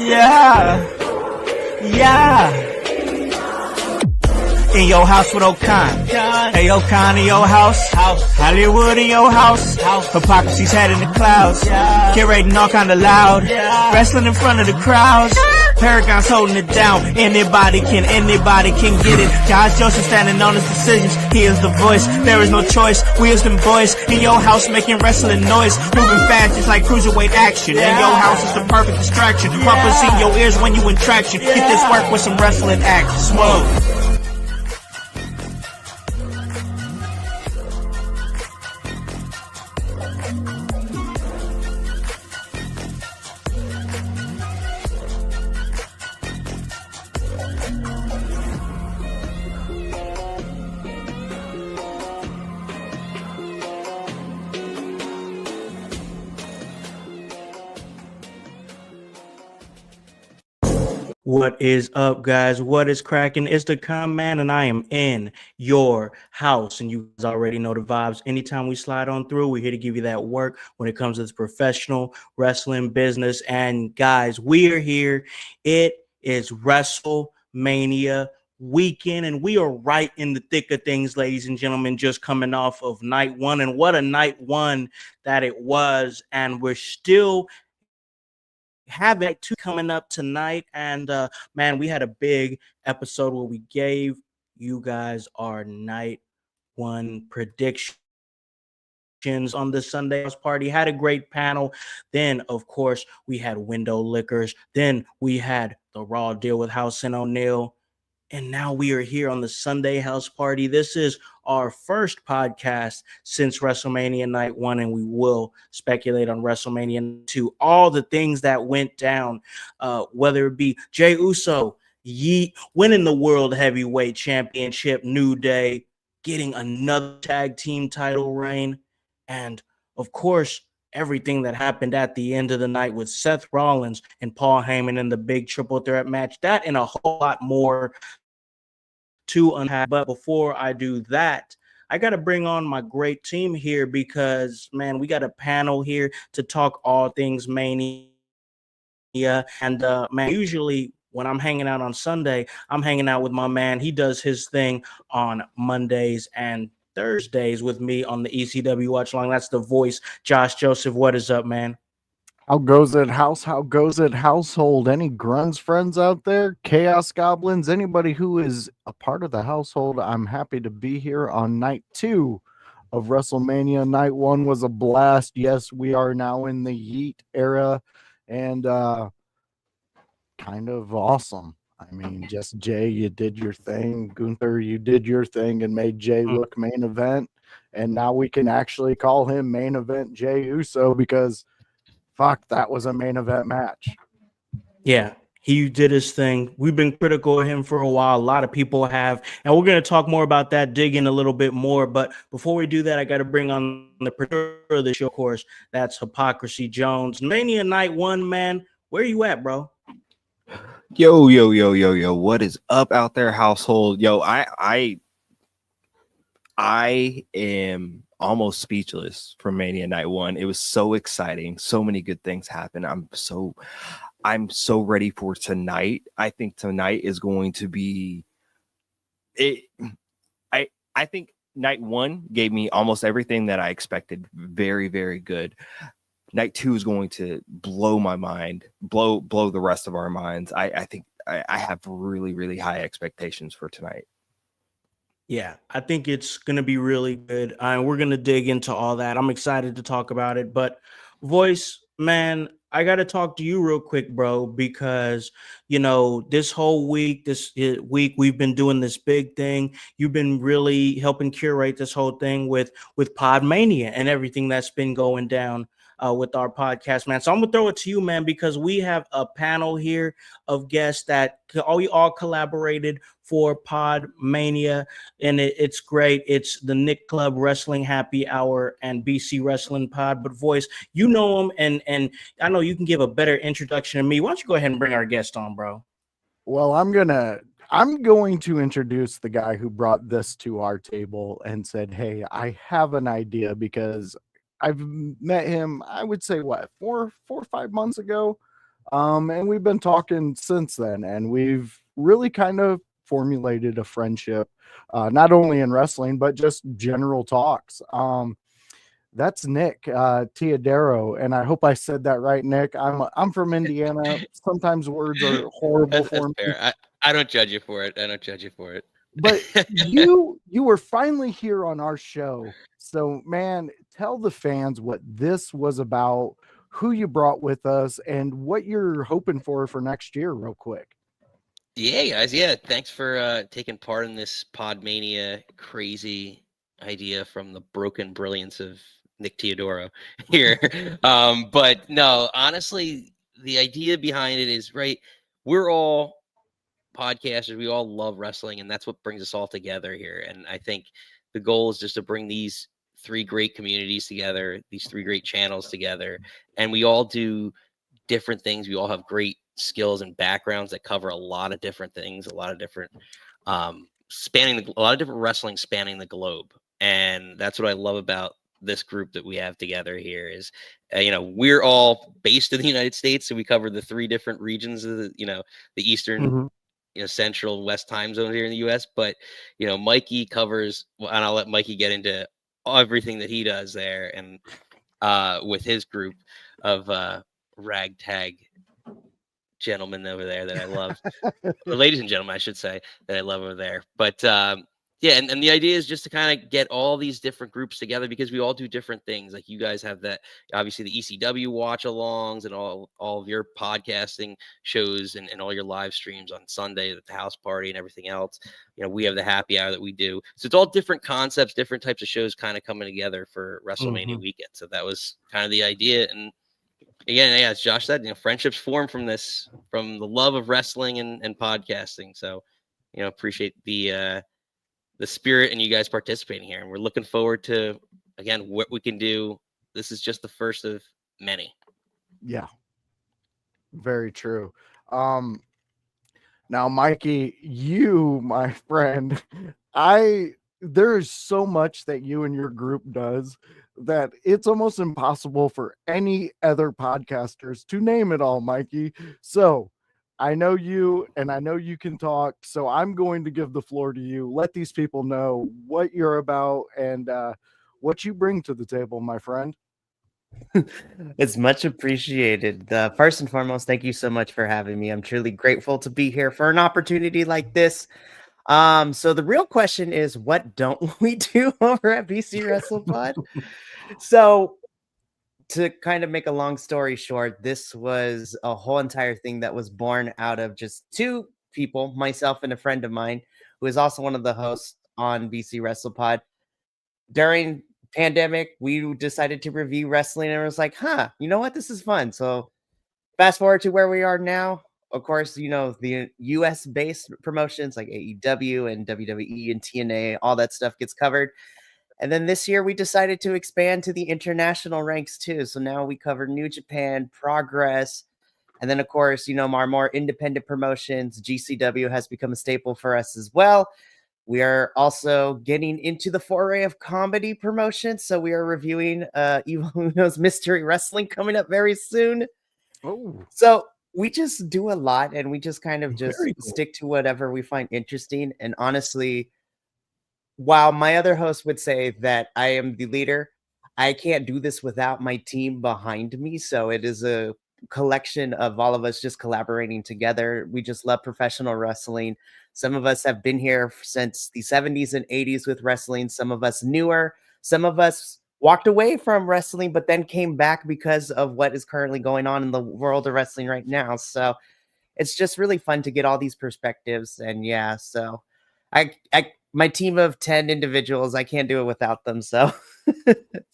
Yeah. Yeah. In your house with O'Con. Hey, O'Con in your house. Hollywood in your house. Hypocrisy's head in the clouds. Curating all kind of loud. Wrestling in front of the crowds. Paragon's holding it down. Anybody can get it. Josh Joseph standing on his decisions. He is the voice. There is no choice. We as them boys in your house making wrestling noise. Moving fast just like cruiserweight action. And your house is the perfect distraction. Prophecy in your ears when you in traction. Get this work with some wrestling action. Smoke. What is up, guys? What is cracking? It's the Con Man, and I am in your house. And you guys already know the vibes. Anytime we slide on through, we're here to give you that work when it comes to this professional wrestling business. And guys, we are here. It is Wrestlemania weekend, and we are right in the thick of things, ladies and gentlemen, just coming off of night one. And what a night one that it was. And we're still have night two coming up tonight, and man, we had a big episode where we gave you guys our night one predictions on the Sunday house party. Had a great panel. Then of course we had Window Liquors. Then we had the Raw deal with Howse and O'Neal. And now we are here on the Sunday house party. This is our first podcast since WrestleMania Night 1, and we will speculate on WrestleMania 2. All the things that went down, whether it be Jey Uso winning the World Heavyweight Championship, New Day getting another tag team title reign, and of course, everything that happened at the end of the night with Seth Rollins and Paul Heyman in the big triple threat match. That and a whole lot more to unpack. But before I do that, I got to bring on my great team here because, man, we got a panel here to talk all things Mania. And, man, usually when I'm hanging out on Sunday, I'm hanging out with my man. He does his thing on Mondays and Thursdays with me on the ECW Watch Long. That's the voice, Josh Joseph. What is up, man? How goes it, house? How goes it, household? Any grunts friends out there? Chaos Goblins? Anybody who is a part of the household? I'm happy to be here on night 2 of WrestleMania. Night 1 was a blast. Yes, we are now in the Yeet era, and kind of awesome. I mean, just Jay, you did your thing. Gunther, you did your thing and made Jay look main event. And now we can actually call him main event Jey Uso because fuck, that was a main event match. Yeah, he did his thing. We've been critical of him for a while. A lot of people have. And we're going to talk more about that, dig in a little bit more. But before we do that, I got to bring on the producer of the show, of course. That's Hypocrisy Jones. Mania Night 1, man. Where you at, bro? Yo. What is up out there, household? Yo, I am almost speechless from Mania Night 1. It was so exciting. So many good things happened. I'm so ready for tonight. I think tonight is going to be it. I think Night 1 gave me almost everything that I expected. Very, very good. Night 2 is going to blow my mind, blow the rest of our minds. I think I have really, really high expectations for tonight. Yeah, I think it's going to be really good. And we're going to dig into all that. I'm excited to talk about it. But Voice, man, I got to talk to you real quick, bro, because, you know, this whole week, we've been doing this big thing. You've been really helping curate this whole thing with Podmania and everything that's been going down with our podcast, man. So I'm gonna throw it to you, man, because we have a panel here of guests that we all collaborated for Podmania, and it's great. It's the Nick Club Wrestling Happy Hour and BC Wrestling Pod. But Voice, you know them, and I know you can give a better introduction to me. Why don't you go ahead and bring our guest on, bro? Well, I'm going to introduce the guy who brought this to our table and said, "Hey, I have an idea," because I've met him, I would say, 4 or 5 months ago. And we've been talking since then, and we've really kind of formulated a friendship, not only in wrestling, but just general talks. That's Nick Teodoro, and I hope I said that right, Nick. I'm from Indiana. Sometimes words are horrible That's for me, fair. I don't judge you for it. I don't judge you for it. but you were finally here on our show. So, man, tell the fans what this was about, who you brought with us, and what you're hoping for next year, real quick. Yeah, guys. Yeah, thanks for taking part in this Podmania crazy idea from the broken brilliance of Nick Teodoro here. But no, honestly, the idea behind it is right. We're all podcasters. We all love wrestling, and that's what brings us all together here. And I think the goal is just to bring these three great communities together, these three great channels together, and we all do different things. We all have great skills and backgrounds that cover a lot of different things, a lot of different a lot of different wrestling spanning the globe. And that's what I love about this group that we have together here is, we're all based in the United States. So we cover the three different regions of the Eastern, Central and West time zone here in the US. But, Mikey covers, and I'll let Mikey get into everything that he does there. And with his group of ragtag gentlemen over there that I love, or ladies and gentlemen, I should say, that I love over there. But yeah, and the idea is just to kind of get all these different groups together because we all do different things. Like you guys have that, obviously the ECW watch alongs and all of your podcasting shows and all your live streams on Sunday at the house party and everything else. We have the happy hour that we do. So it's all different concepts, different types of shows kind of coming together for WrestleMania weekend. So that was kind of the idea. And again, yeah, as Josh said, friendships form from this, from the love of wrestling and podcasting. So, appreciate the spirit and you guys participating here. And we're looking forward to, again, what we can do. This is just the first of many. Yeah, very true. Now, Mikey, you, my friend, there is so much that you and your group does that it's almost impossible for any other podcasters to name it all, Mikey. So I know you and I know you can talk. So I'm going to give the floor to you. Let these people know what you're about and what you bring to the table, my friend. It's much appreciated. First and foremost, thank you so much for having me. I'm truly grateful to be here for an opportunity like this. So the real question is, what don't we do over at BC WrestlePod? So to kind of make a long story short, this was a whole entire thing that was born out of just two people, myself and a friend of mine, who is also one of the hosts on BC WrestlePod. During pandemic, we decided to review wrestling and it was like, you know what? This is fun. So fast forward to where we are now. Of course, the US based promotions like AEW and WWE and TNA, all that stuff gets covered. And then this year we decided to expand to the international ranks too. So now we cover New Japan, Progress, and then of course, our more independent promotions. GCW has become a staple for us as well. We are also getting into the foray of comedy promotions. So we are reviewing Evil Uno's Mystery Wrestling coming up very soon. Oh, so we just do a lot and we just kind of just Very cool. stick to whatever we find interesting. And honestly, while my other host would say that I am the leader, I can't do this without my team behind me. So it is a collection of all of us just collaborating together. We just love professional wrestling. Some of us have been here since the 70s and 80s with wrestling. Some of us newer. Some of us walked away from wrestling, but then came back because of what is currently going on in the world of wrestling right now. So it's just really fun to get all these perspectives. And yeah, so my team of 10 individuals, I can't do it without them. So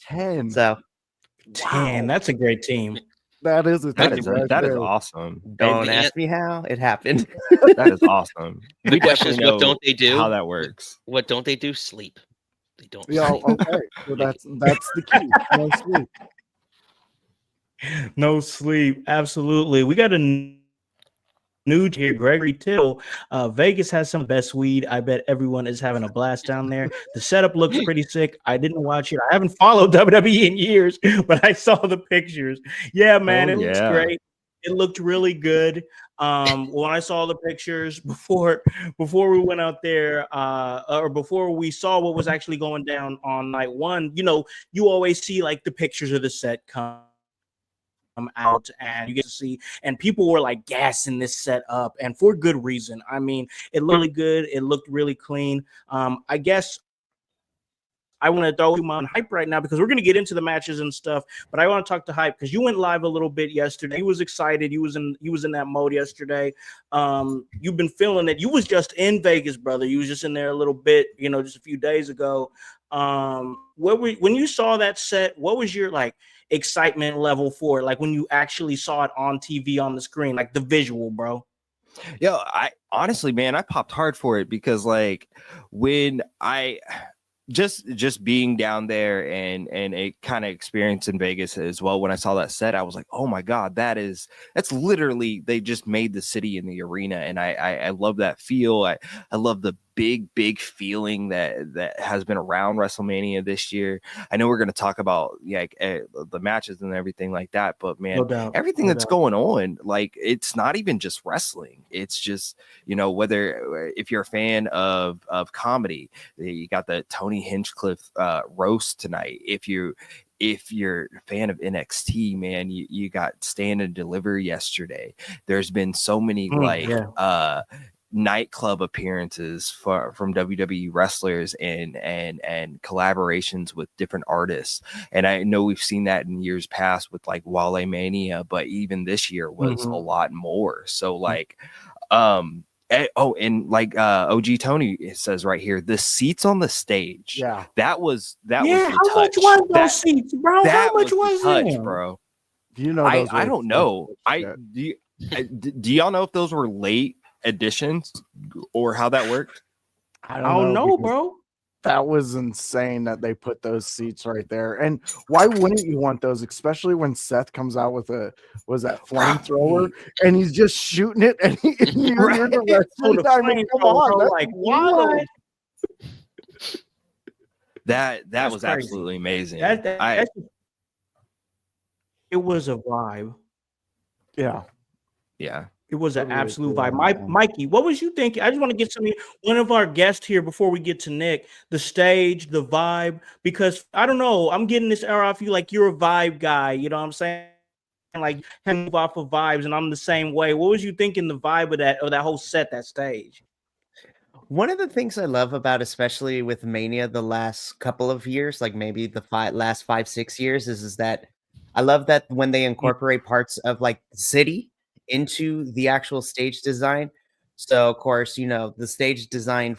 10. So 10. That's a great team. That is a That team is right that is there. awesome. don't ask me how it happened. That is awesome. The question is, what don't they do? How that works? What don't they do? Sleep. They don't Yeah, sleep. okay. So that's the key. No sleep. No sleep. Absolutely. We got a new here, Gregory Till. Vegas has some best weed. I bet everyone is having a blast down there. The setup looks pretty sick. I didn't watch it. I haven't followed WWE in years, but I saw the pictures. Yeah, man, Oh, it looks yeah. great. It looked really good. When I saw the pictures before we went out there, or before we saw what was actually going down on night one, you always see like the pictures of the set come out and you get to see, and people were like gassing this set up, and for good reason. I mean, it looked really good, it looked really clean. I guess I want to throw him on hype right now because we're going to get into the matches and stuff. But I want to talk to hype because you went live a little bit yesterday. He was excited. He was in that mode yesterday. You've been feeling it. You was just in Vegas, brother. You was just in there a little bit, just a few days ago. When you saw that set, what was your like excitement level for it? Like when you actually saw it on TV on the screen, like the visual, bro. Yo, I honestly, man, I popped hard for it because like when I just being down there and a kind of experience in Vegas as well. When I saw that set, I was like, oh my God, that's literally, they just made the city in the arena. And I love that feel. I love the big feeling that has been around WrestleMania this year. I know we're going to talk about the matches and everything like that, but man, No doubt, everything that's going on, like it's not even just wrestling. It's just, whether if you're a fan of comedy, you got the Tony Hinchcliffe roast tonight. If you're a fan of NXT, man, you got Stand and Deliver yesterday. There's been so many nightclub appearances from WWE wrestlers and collaborations with different artists. And I know we've seen that in years past with like Wale Mania, but even this year was a lot more. So like, and like OG Tony says right here, the seats on the stage. That was how much was those seats, bro? How much was touch, bro? I don't know. Do y'all know if those were late additions or how that worked? I don't know, bro. That was insane that they put those seats right there. And why wouldn't you want those, especially when Seth comes out with that flamethrower and he's just shooting it and you're here the rest of the time. Come on, that's like wild. That was crazy. Absolutely amazing. It was a vibe. Yeah. It was an absolute vibe. Mikey, what was you thinking? I just want to get one of our guests here before we get to Nick, the stage, the vibe, because I don't know, I'm getting this air off you like you're a vibe guy, you know what I'm saying? Like move off of vibes, and I'm the same way. What was you thinking the vibe of that whole set, that stage? One of the things I love about, especially with Mania, the last couple of years, like maybe the last 5-6 years, is that I love that when they incorporate parts of like the city into the actual stage design. So of course, the stage design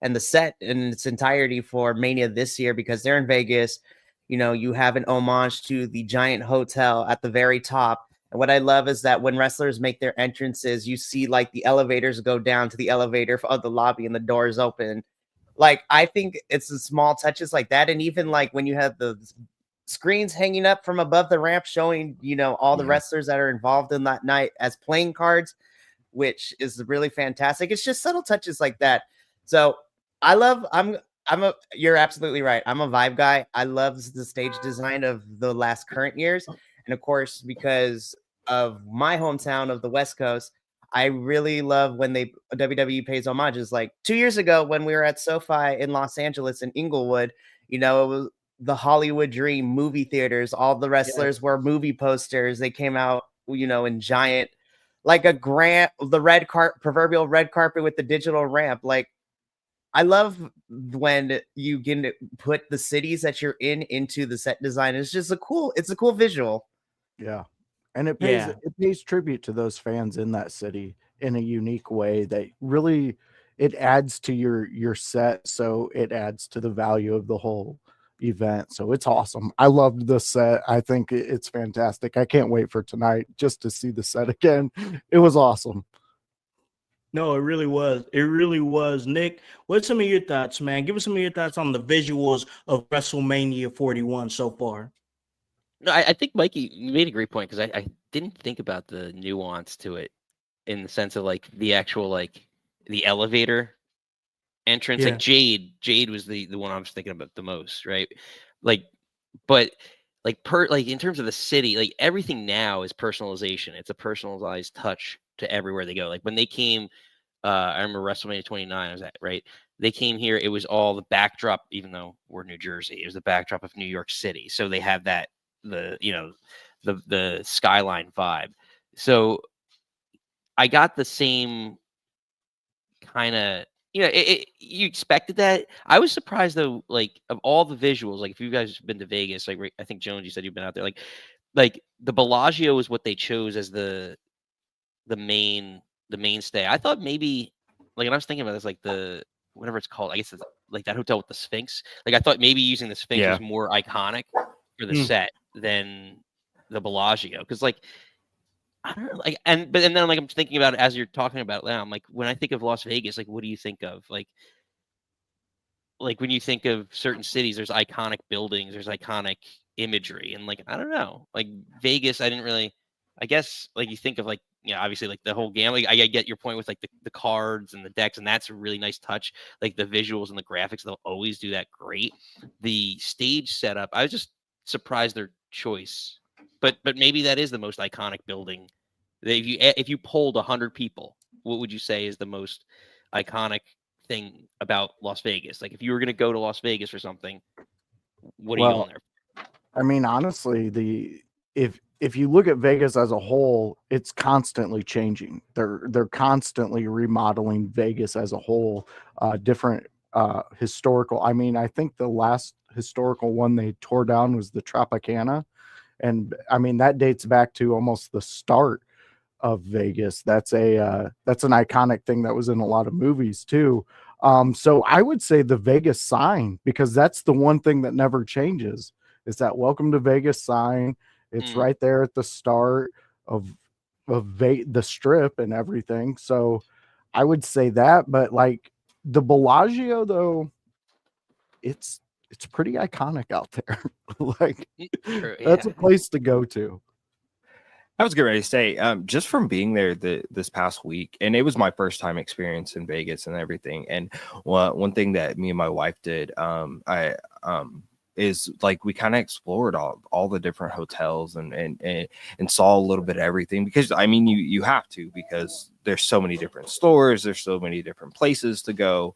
and the set in its entirety for Mania this year, because they're in Vegas, you have an homage to the giant hotel at the very top. And what I love is that when wrestlers make their entrances, you see like the elevators go down to the elevator of the lobby and the doors open. Like, I think it's the small touches like that. And even like when you have the screens hanging up from above the ramp showing, all the wrestlers that are involved in that night as playing cards, which is really fantastic. It's just subtle touches like that. So you're absolutely right. I'm a vibe guy. I love the stage design of the last current years. And of course, because of my hometown of the West Coast, I really love when WWE pays homages. Like 2 years ago when we were at SoFi in Los Angeles in Inglewood, it was the Hollywood Dream movie theaters. All the wrestlers were movie posters. They came out, in giant, like the proverbial red carpet with the digital ramp. Like, I love when you get to put the cities that you're into the set design. It's just it's a cool visual. Yeah. And it pays tribute to those fans in that city in a unique way that really it adds to your set. So it adds to the value of the whole event. So it's awesome. I loved the set. I think it's fantastic. I can't wait for tonight just to see the set again. It was awesome. No, it really was. It really was. Nick, what's some of your thoughts, man? Give us some of your thoughts on the visuals of WrestleMania 41 so far. No, I think Mikey, you made a great point, because I didn't think about the nuance to it in the sense of like the actual like the elevator entrance. Like Jade was the one I was thinking about the most, right? Like, but like in terms of the city, like everything now is personalization. It's a personalized touch to everywhere they go. Like when they came, I remember WrestleMania 29. I was at, right. They came here. It was all the backdrop, even though we're New Jersey. It was the backdrop of New York City. So they have that the skyline vibe. So I got the same kind of you expected that. I was surprised though, like of all the visuals, like if you guys have been to Vegas, like I think Jones, you said you've been out there, like the Bellagio is what they chose as the mainstay. I thought maybe like, and I was thinking about this, like the whatever it's called, I guess it's like that hotel with the Sphinx. Like I thought maybe using the Sphinx was more iconic for the set than the Bellagio, because like I don't know, like, and then like I'm thinking about it as you're talking about it now. I'm like, when I think of Las Vegas, like, what do you think of? Like when you think of certain cities, there's iconic buildings, there's iconic imagery, and like I don't know, like Vegas, I didn't really. I guess like you think of like obviously like the whole gambling. I get your point with like the cards and the decks, and that's a really nice touch. Like the visuals and the graphics, they'll always do that great. The stage setup, I was just surprised their choice, but maybe that is the most iconic building. If you polled 100 people, what would you say is the most iconic thing about Las Vegas? Like if you were going to go to Las Vegas for something, what are you going there? I mean, honestly, if you look at Vegas as a whole, it's constantly changing. They're constantly remodeling Vegas as a whole. Different historical. I mean, I think the last historical one they tore down was the Tropicana, and I mean that dates back to almost the start of Vegas. That's an iconic thing that was in a lot of movies too. So I would say the Vegas sign, because that's the one thing that never changes, is that welcome to Vegas sign. It's right there at the start of the strip and everything. So I would say that, but like the Bellagio though, it's pretty iconic out there. Like True, that's yeah. a place to go to. I was getting ready to say, just from being there this past week, and it was my first time experience in Vegas and everything. And one thing that me and my wife did, is like we kind of explored all the different hotels and saw a little bit of everything, because I mean you have to, because there's so many different stores, there's so many different places to go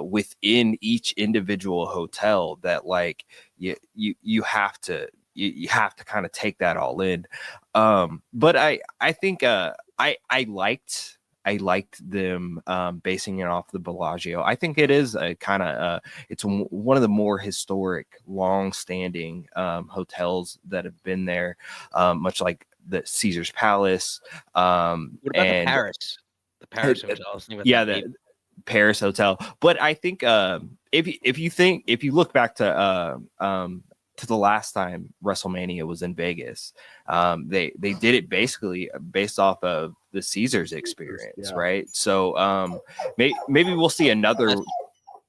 within each individual hotel, that like you have to kind of take that all in. But I think I liked them basing it off the Bellagio. I think it is a kind of it's one of the more historic, long-standing hotels that have been there, much like the Caesar's Palace. What about the Paris? The Paris hotel. I was thinking about the Paris hotel. But I think if you look back to the last time WrestleMania was in Vegas, they did it basically based off of the Caesars experience, right? So maybe we'll see another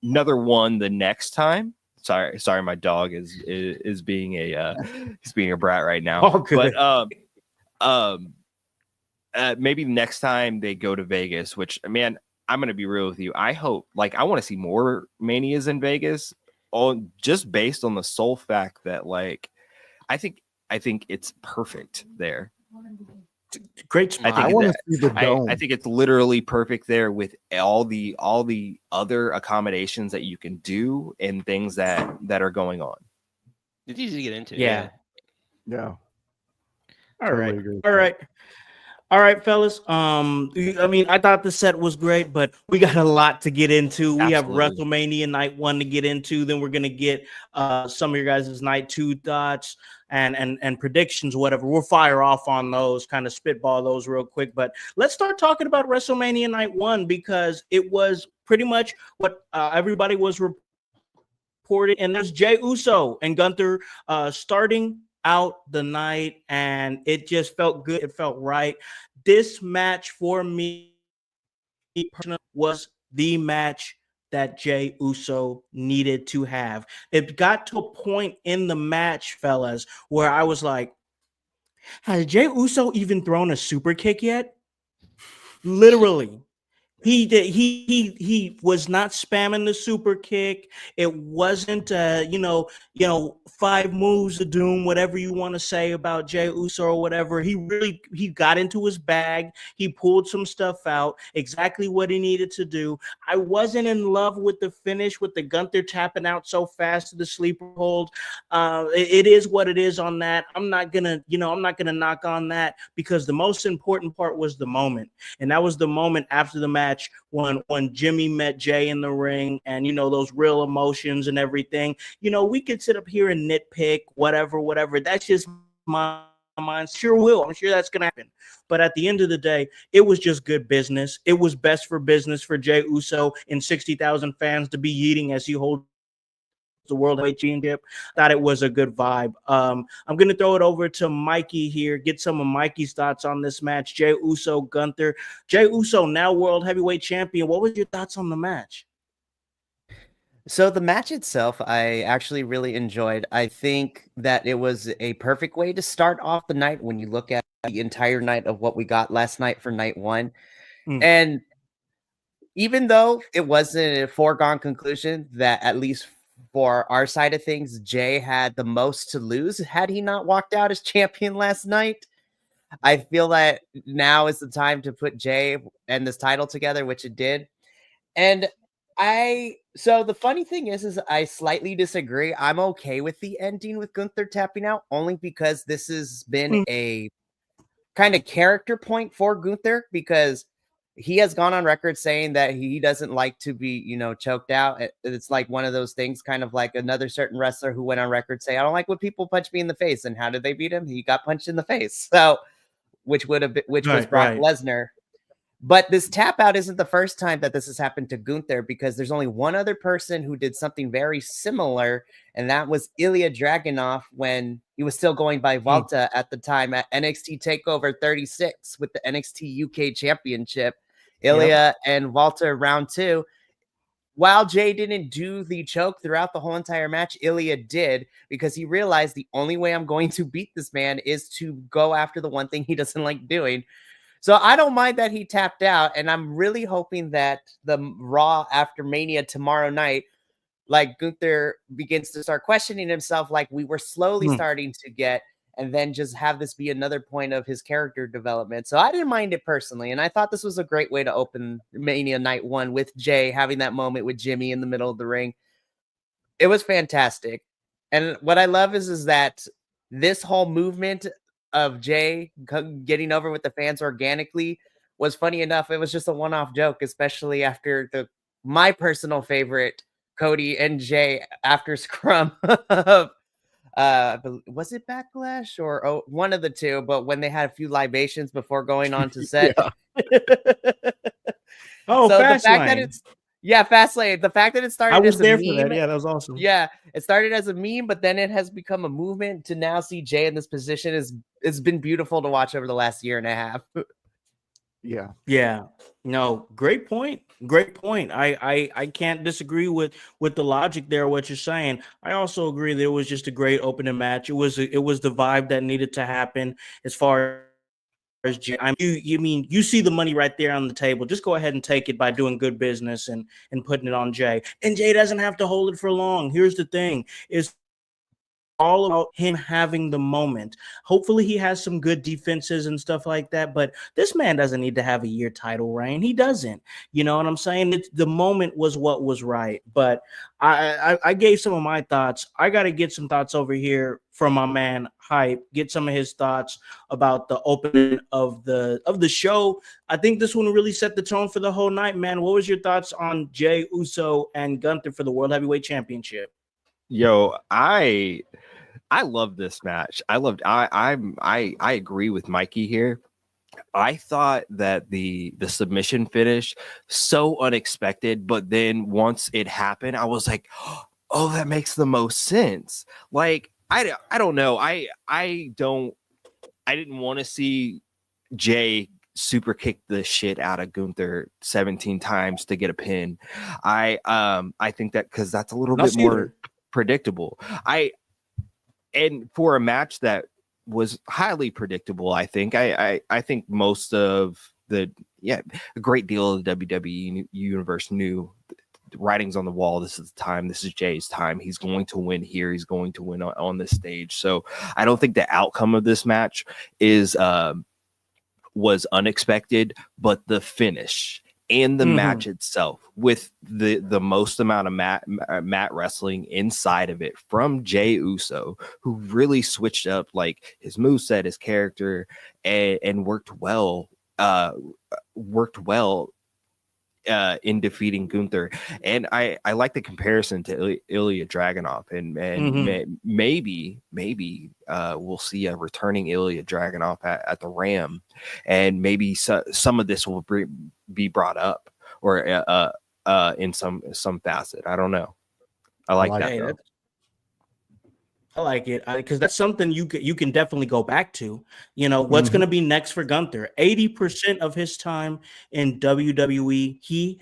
one the next time. Sorry, my dog is being he's being a brat right now. Oh, but maybe next time they go to Vegas, which, man, I'm gonna be real with you. I hope, like, I want to see more Manias in Vegas, just based on the sole fact that, like, I think it's perfect there. Great smile. I want to see the dome. I think it's literally perfect there, with all the other accommodations that you can do and things that are going on. It's easy to get into. Yeah. All right, fellas. I mean, I thought the set was great, but we got a lot to get into. We have WrestleMania Night 1 to get into. Then we're gonna get some of your guys' Night 2 thoughts and predictions, whatever. We'll fire off on those, kind of spitball those real quick. But let's start talking about WrestleMania Night 1, because it was pretty much what everybody was reported. And there's Jey Uso and Gunther starting out the night, and it just felt good. It felt right. This match for me personally was the match that Jey Uso needed to have. It got to a point in the match, fellas, where I was like, has Jey Uso even thrown a super kick yet? Literally. He did. He was not spamming the super kick. It wasn't, five moves of doom, whatever you want to say about Jey Uso or whatever. He got into his bag. He pulled some stuff out, exactly what he needed to do. I wasn't in love with the finish with the Gunther tapping out so fast to the sleeper hold. It is what it is on that. I'm not gonna knock on that, because the most important part was the moment. And that was the moment after the match when Jimmy met Jay in the ring, and those real emotions and everything. We could sit up here and nitpick, whatever. That's just my mind. Sure will. I'm sure that's gonna happen. But at the end of the day, it was just good business. It was best for business for Jey Uso and 60,000 fans to be eating as he holds the World Heavyweight Championship. Thought it was a good vibe. I'm going to throw it over to Mikey here, get some of Mikey's thoughts on this match. Jey Uso, Gunther. Jey Uso, now World Heavyweight Champion. What was your thoughts on the match? So the match itself, I actually really enjoyed. I think that it was a perfect way to start off the night when you look at the entire night of what we got last night for night one. And even though it wasn't a foregone conclusion that, at least for our side of things, Jay had the most to lose had he not walked out as champion last night, I feel that now is the time to put Jay and this title together, which it did. And so the funny thing is I slightly disagree. I'm okay with the ending with Gunther tapping out, only because this has been a kind of character point for Gunther, because he has gone on record saying that he doesn't like to be, choked out. It's like one of those things, kind of like another certain wrestler who went on record saying, I don't like when people punch me in the face. And how did they beat him? He got punched in the face. So, which was Brock Lesnar. But this tap out isn't the first time that this has happened to Gunther, because there's only one other person who did something very similar, and that was Ilya Dragunov when he was still going by Volta at the time at NXT TakeOver 36 with the NXT UK Championship. Ilya and Volta round 2. While Jay didn't do the choke throughout the whole entire match, Ilya did, because he realized the only way I'm going to beat this man is to go after the one thing he doesn't like doing. So I don't mind that he tapped out, and I'm really hoping that the Raw after Mania tomorrow night, like, Gunther begins to start questioning himself like we were slowly starting to get, and then just have this be another point of his character development. So I didn't mind it personally, and I thought this was a great way to open Mania Night 1 with Jay having that moment with Jimmy in the middle of the ring. It was fantastic. And what I love is that this whole movement of Jay getting over with the fans organically was funny enough. It was just a one-off joke, especially after my personal favorite, Cody and Jay after Scrum of was it Backlash or one of the two, but when they had a few libations before going on to set. Oh, so Fastlane. The fact that it's Fastlane. The fact that it started I was as there a meme, for that. Yeah, that was awesome. Yeah, it started as a meme, but then it has become a movement to now see Jay in this position. It's been beautiful to watch over the last year and a half. Yeah. No, great point. I can't disagree with the logic there, what you're saying. I also agree that it was just a great opening match. It was the vibe that needed to happen as far as Jay. I mean, you see the money right there on the table. Just go ahead and take it by doing good business and putting it on Jay. And Jay doesn't have to hold it for long. Here's the thing: is all about him having the moment. Hopefully he has some good defenses and stuff like that, but this man doesn't need to have a year title reign. He doesn't. You know what I'm saying? The moment was what was right. But I gave some of my thoughts. I got to get some thoughts over here from my man Hype, get some of his thoughts about the opening of the show. I think this one really set the tone for the whole night, man. What was your thoughts on Jey Uso and Gunther for the World Heavyweight Championship? Yo, I love this match. I agree with Mikey here. I thought that the submission finish so unexpected, but then once it happened, I was like, oh, that makes the most sense. Like, I don't know. I didn't want to see Jay super kick the shit out of Gunther 17 times to get a pin. I think that because that's a little bit more predictable. And for a match that was highly predictable, I think most of a great deal of the WWE universe knew the writing's on the wall. This is the time. This is Jay's time. He's going to win here. He's going to win on this stage. So I don't think the outcome of this match is was unexpected, but the finish and the match itself with the most amount of mat wrestling inside of it from Jey Uso, who really switched up like his moveset, his character, and worked well in defeating Gunther. And I like the comparison to Ilya Dragunov, and maybe we'll see a returning Ilya Dragunov at the Ram, and maybe some of this will be brought up or in some facet. I don't know. I like that. Hey, I like it because that's something you can definitely go back to. You know, what's going to be next for Gunther? 80% of his time in WWE, he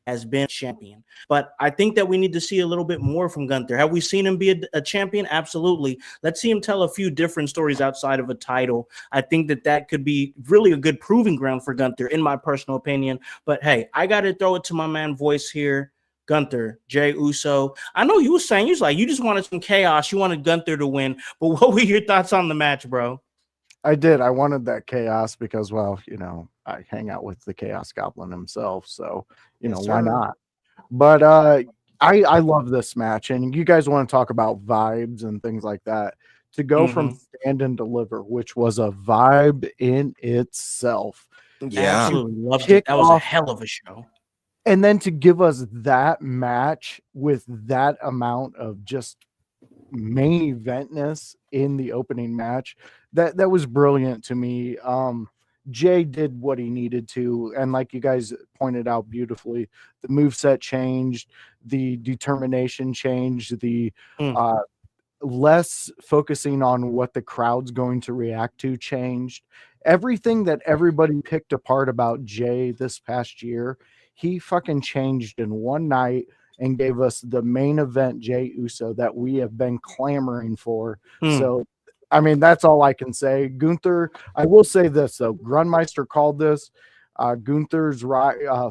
has been champion. But I think that we need to see a little bit more from Gunther. Have we seen him be a champion? Absolutely. Let's see him tell a few different stories outside of a title. I think that could be really a good proving ground for Gunther, in my personal opinion. But hey, I got to throw it to my man Voice here. Gunther, Jey Uso. I know you were saying you just wanted some chaos. You wanted Gunther to win. But what were your thoughts on the match, bro? I did. I wanted that chaos because, well, you know, I hang out with the Chaos Goblin himself, so you know, why not? But I love this match, and you guys want to talk about vibes and things like that. To go from Stand and Deliver, which was a vibe in itself. Yeah, absolutely loved it. That was a hell of a show. And then to give us that match with that amount of just main eventness in the opening match, that was brilliant to me. Jay did what he needed to, and like you guys pointed out beautifully, the moveset changed, the determination changed, the less focusing on what the crowd's going to react to changed. Everything that everybody picked apart about Jay this past year, he fucking changed in one night and gave us the main event Jey Uso that we have been clamoring for. So, I mean, that's all I can say. Gunther, I will say this, though. Grunmeister called this. Gunther's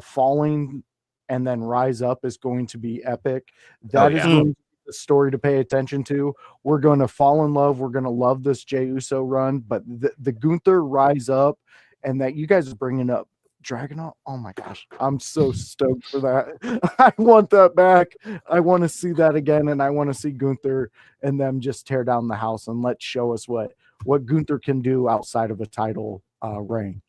falling and then rise up is going to be epic. That is going to be the story to pay attention to. We're going to fall in love. We're going to love this Jey Uso run. But the Gunther rise up, and that you guys are bringing up Dragunov. Oh my gosh, I'm so stoked for that. I want that back. I want to see that again, and I want to see Gunther and them just tear down the house and let's show us what Gunther can do outside of a title reign.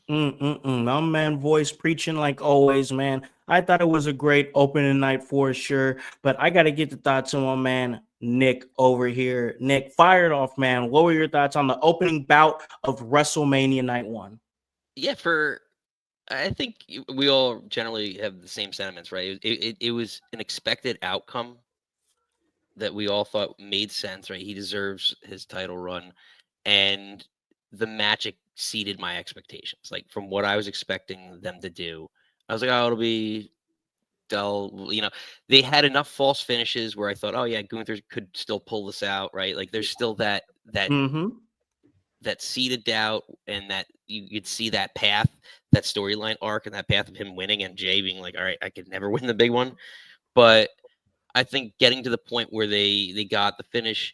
My man Voice preaching like always, man. I thought it was a great opening night for sure, but I got to get the thoughts of my man Nick over here. Nick, fired off, man. What were your thoughts on the opening bout of WrestleMania Night 1? Yeah, I think we all generally have the same sentiments, right? It was an expected outcome that we all thought made sense, right? He deserves his title run, and the match exceeded my expectations. Like from what I was expecting them to do, I was like, oh, it'll be dull. You know, they had enough false finishes where I thought, oh yeah, Gunther could still pull this out, right? Like there's still that seeded doubt, and that you'd see that path, that storyline arc, and that path of him winning and Jay being like, all right, I could never win the big one. But I think getting to the point where they got the finish,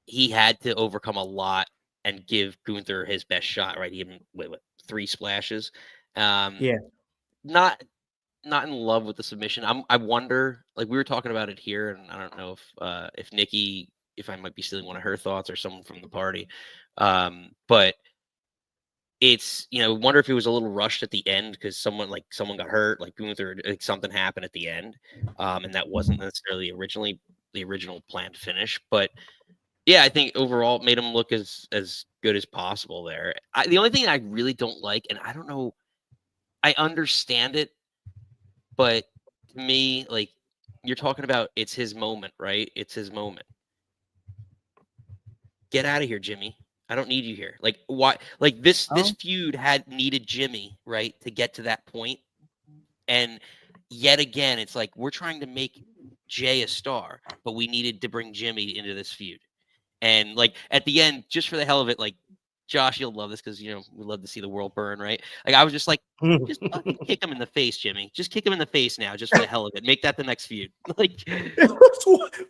he had to overcome a lot and give Gunther his best shot, right? He had 3 splashes. Not in love with the submission. I wonder, like we were talking about it here, and I don't know if Nikki, if I might be stealing one of her thoughts or someone from the party. But it's, wonder if it was a little rushed at the end because someone got hurt, like Gunther, like something happened at the end. And that wasn't necessarily originally the original planned finish. But yeah, I think overall it made him look as good as possible there. The only thing I really don't like, and I don't know, I understand it, but to me, like, you're talking about it's his moment, right? It's his moment. Get out of here, Jimmy. I don't need you here. Like, why? Like this feud needed Jimmy, right, to get to that point. And yet again, it's like we're trying to make Jay a star, but we needed to bring Jimmy into this feud. And like at the end, just for the hell of it, like Josh, you'll love this because we love to see the world burn, right? Like I was just like, just fucking kick him in the face, Jimmy. Just kick him in the face now, just for the hell of it. Make that the next feud. Like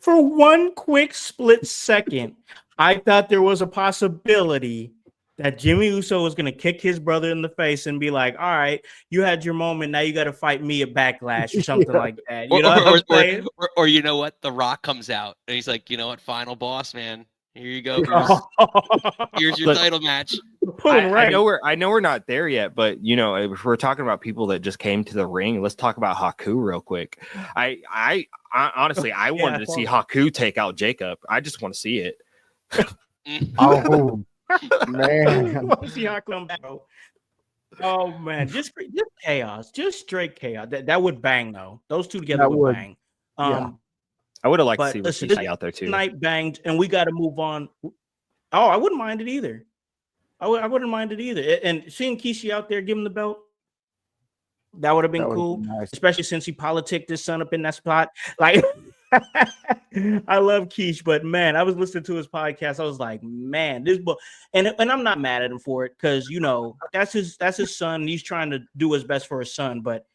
For one quick split second, I thought there was a possibility that Jimmy Uso was going to kick his brother in the face and be like, all right, you had your moment. Now you got to fight me at Backlash or something like that. You know what I'm saying? Or you know what? The Rock comes out and he's like, you know what? Final boss, man. Here you go. Here's your title match. I know we're not there yet, but if we're talking about people that just came to the ring, let's talk about Haku real quick. I honestly wanted to see Haku take out Jacob. I just want to see it. Oh man. Oh man, just chaos, just straight chaos. That would bang though. Those two together would bang. I would have liked to see Rikishi out there too. Night banged, and we got to move on. Oh, I wouldn't mind it either. I wouldn't mind it either. And seeing Kishi out there, give him the belt, that would have been cool. Nice. Especially since he politicked his son up in that spot. Like, I love Keish, but man, I was listening to his podcast. I was like, man, this book, and I'm not mad at him for it because that's his son. And he's trying to do his best for his son, but.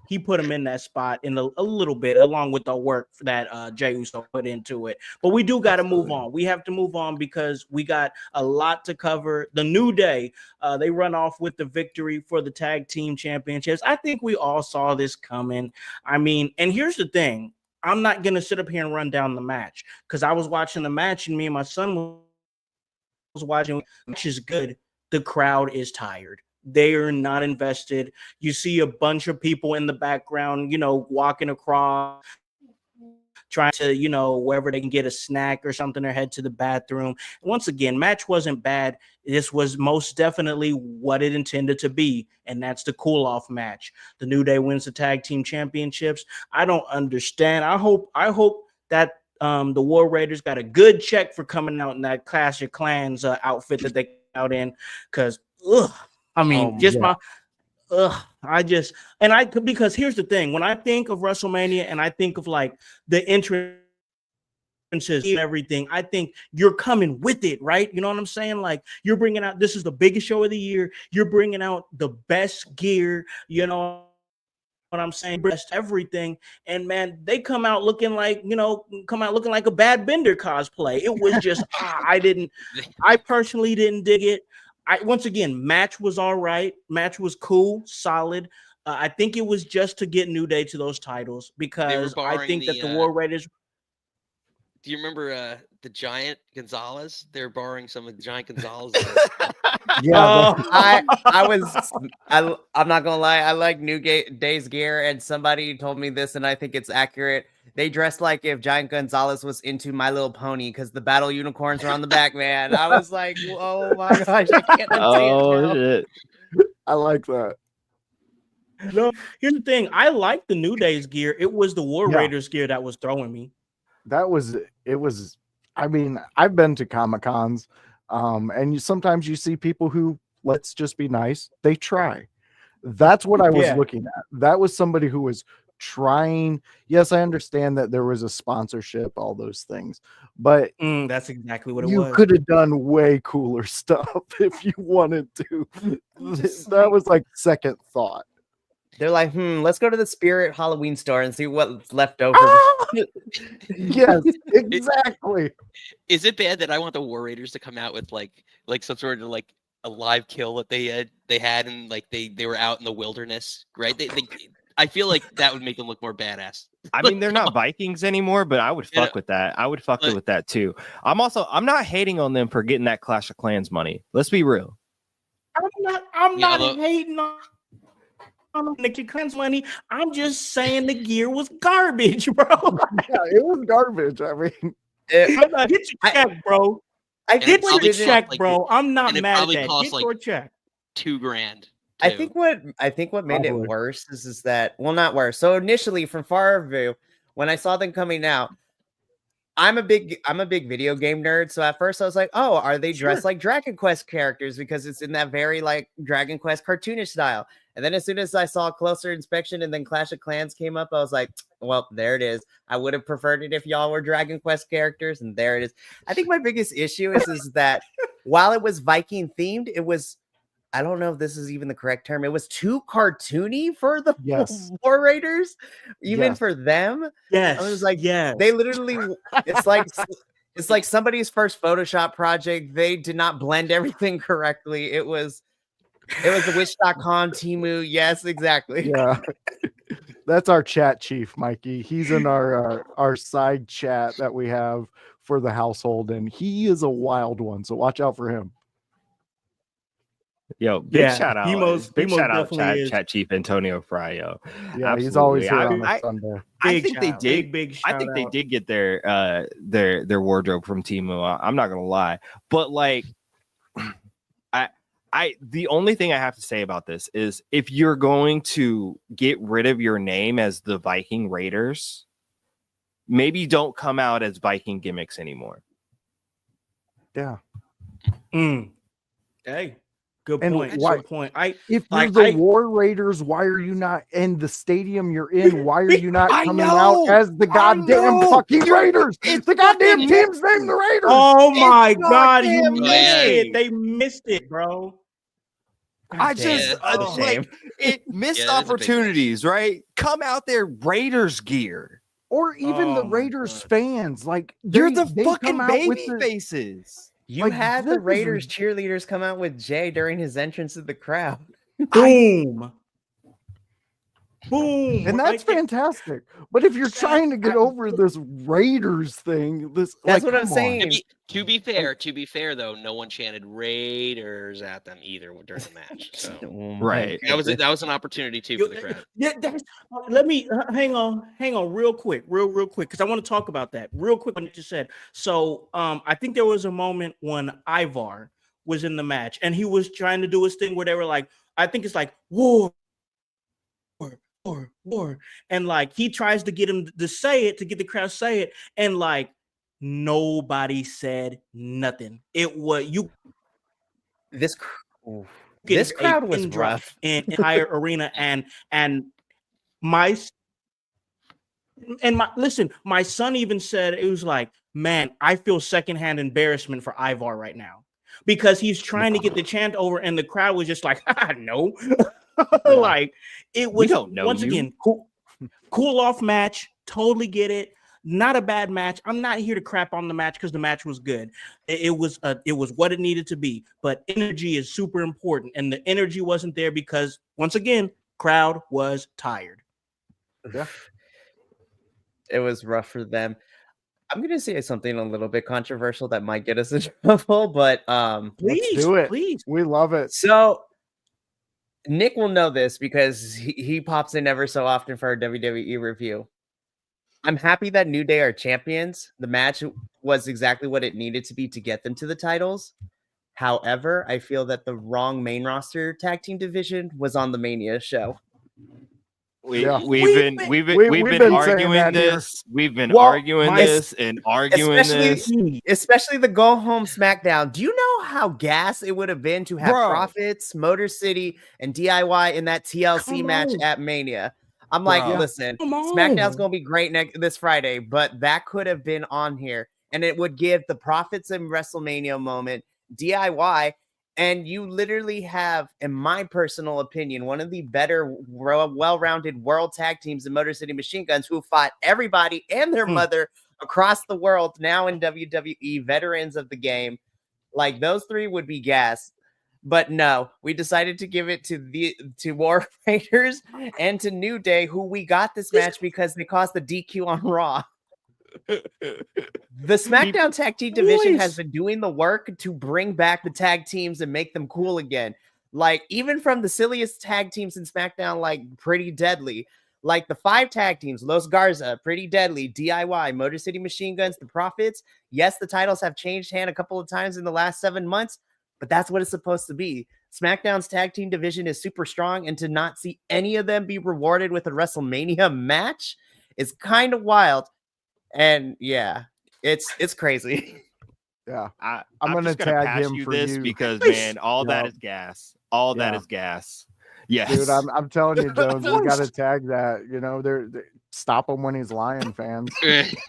He put him in that spot in a little bit, along with the work that Jey Uso put into it. But we do got to move on. We have to move on because we got a lot to cover. The New Day, they run off with the victory for the tag team championships. I think we all saw this coming. I mean, and here's the thing. I'm not going to sit up here and run down the match because I was watching the match and me and my son was watching. The match is good. The crowd is tired. They are not invested. You see a bunch of people in the background, walking across, trying to, wherever they can get a snack or something or head to the bathroom. Once again, match wasn't bad. This was most definitely what it intended to be, and that's the cool-off match. The New Day wins the tag team championships. I don't understand. I hope that the War Raiders got a good check for coming out in that Clash of Clans outfit that they came out in, because because here's the thing. When I think of WrestleMania and I think of like the entrances and everything, I think you're coming with it, right? You know what I'm saying? Like you're bringing out, this is the biggest show of the year. You're bringing out the best gear, what I'm saying, best everything. And man, they come out looking like a Bad Bender cosplay. It was just, I personally didn't dig it. Once again, match was all right. Match was cool, solid. I think it was just to get New Day to those titles because I think that the War Raiders. Do you remember the Giant Gonzalez? They're borrowing some of the Giant Gonzalez. Yeah, I'm not gonna lie. I like New Day's gear, and somebody told me this, and I think it's accurate. They dressed like if Giant Gonzalez was into My Little Pony because the battle unicorns are on the back, man. I was like, oh my gosh, I can't unsee it. Shit. I like that. No, here's the thing. I like the New Day's gear. It was the War Raiders gear that was throwing me. I mean, I've been to Comic-Cons, and sometimes you see people who, let's just be nice, they try. That's what I was looking at. That was somebody who was trying. Yes, I understand that there was a sponsorship, all those things, but that's exactly what it was. You could have done way cooler stuff if you wanted to. That was like second thought. They're like, let's go to the Spirit Halloween store and see what's left over. Yes, exactly. Is it bad that I want the War Raiders to come out with like some sort of like a live kill that they had and like they were out in the wilderness, right? I feel like that would make them look more badass. I mean, they're not Vikings anymore, but I would fuck with that. I would fuck with that too. I'm not hating on them for getting that Clash of Clans money. Let's be real. I'm not hating on Nikki Clans money. I'm just saying the gear was garbage, bro. Yeah, it was garbage. I mean, get your check, bro. Get your check, bro. I'm not mad at that. Get your check. $2,000. I think what made it worse is that, well, not worse. So initially, from far view, when I saw them coming out, I'm a big video game nerd. So at first I was like, oh, are they dressed like Dragon Quest characters? Because it's in that very like Dragon Quest cartoonish style. And then as soon as I saw closer inspection and then Clash of Clans came up, I was like, well, there it is. I would have preferred it if y'all were Dragon Quest characters. And there it is. I think my biggest issue is that while it was Viking themed, it was, I don't know if this is even the correct term. It was too cartoony for the Yes. War Raiders, even Yes. for them. Yes. I was like, yes. they literally, it's like somebody's first Photoshop project. They did not blend everything correctly. It was the Wish.com, Temu. Yes, exactly. Yeah. That's our chat chief, Mikey. He's in our side chat that we have for the household, and he is a wild one. So watch out for him. Yo, big shout out. He most definitely is. Chat Chief Antonio Fry, yo. Yeah, he's always here on I, a Sunday. I think they did. Big I think they did get their wardrobe from Temu. I'm not gonna lie, but like, the only thing I have to say about this is if you're going to get rid of your name as the Viking Raiders, maybe don't come out as Viking gimmicks anymore. Yeah. Hey. Good And point. why- Good point. If you're the War Raiders, why are you not in the stadium you're in? Why are you not coming out as the goddamn fucking Raiders? It's the goddamn team's named the Raiders. Oh my God, you goddamn missed right. it. They missed it, bro. I just Yeah, that's a shame. like it missed Yeah, that's a big opportunities, right? Come out there Raiders gear. Or even the Oh my Raiders God. fans, like You're the they fucking come out baby with their- faces. You Like, had this the is Raiders cheerleaders come out with Jay during his entrance to the crowd. Boom. Boom. And that's Right there. fantastic. But if you're trying to get over this Raiders thing, That's what I'm come on. saying. To be fair though, no one chanted Raiders at them either during the match. So Right. that was an opportunity too for the crowd. Yeah, let me hang on real quick, because I want to talk about that real quick. What you just said. So, I think there was a moment when Ivar was in the match and he was trying to do his thing where they were like, I think it's like war, and like he tries to get him to say it, to get the crowd to say it, and like nobody said nothing. It was This this crowd was rough. in entire arena, and my son even said, it was like, man, I feel secondhand embarrassment for Ivar right now because he's trying to get the chant over, and the crowd was just like, no. Like it was, don't know once you. again, cool off match. Totally get it. Not a bad match. I'm not here to crap on the match because the match was good. It was what it needed to be. But energy is super important, and the energy wasn't there because, once again, crowd was tired. Yeah. It was rough for them. I'm gonna say something a little bit controversial that might get us in trouble, but Let's do it. Please. We love it. so Nick will know this because he pops in ever so often for our WWE review. I'm happy that New Day are champions. The match was exactly what it needed to be to get them to the titles. However, I feel that the wrong main roster tag team division was on the Mania show. We've been been saying arguing that here. this. We've been Well, arguing this and arguing this. Especially the go home SmackDown. Do you know how gas it would have been to have Bro. Profits, Motor City, and DIY in that TLC Come match on. at Mania? I'm like, Bro. listen, Come on. SmackDown's gonna be great this Friday, but that could have been on here, and it would give the Profits and WrestleMania moment, DIY. And you literally have, in my personal opinion, one of the better, well-rounded world tag teams in Motor City Machine Guns, who fought everybody and their mother across the world, now in WWE, veterans of the game. Like, those three would be gas. But no, we decided to give it to War Raiders and to New Day, who we got this match because they caused the DQ on Raw. The SmackDown Tag Team Division has been doing the work to bring back the tag teams and make them cool again. Like, even from the silliest tag teams in SmackDown, like Pretty Deadly, like the 5 tag teams, Los Garza, Pretty Deadly, DIY, Motor City Machine Guns, the Profits. Yes, the titles have changed hand a couple of times in the last 7 months, but that's what it's supposed to be. SmackDown's tag team division is super strong, and to not see any of them be rewarded with a WrestleMania match is kind of wild. And yeah, it's crazy. Yeah. I'm gonna just tag pass him you for this you. because man, all that Yeah. is gas. All that Yeah. is gas. Yes, Dude, I'm telling you, Jones, we got to tag that. You know, they're stop him when he's lying, fans.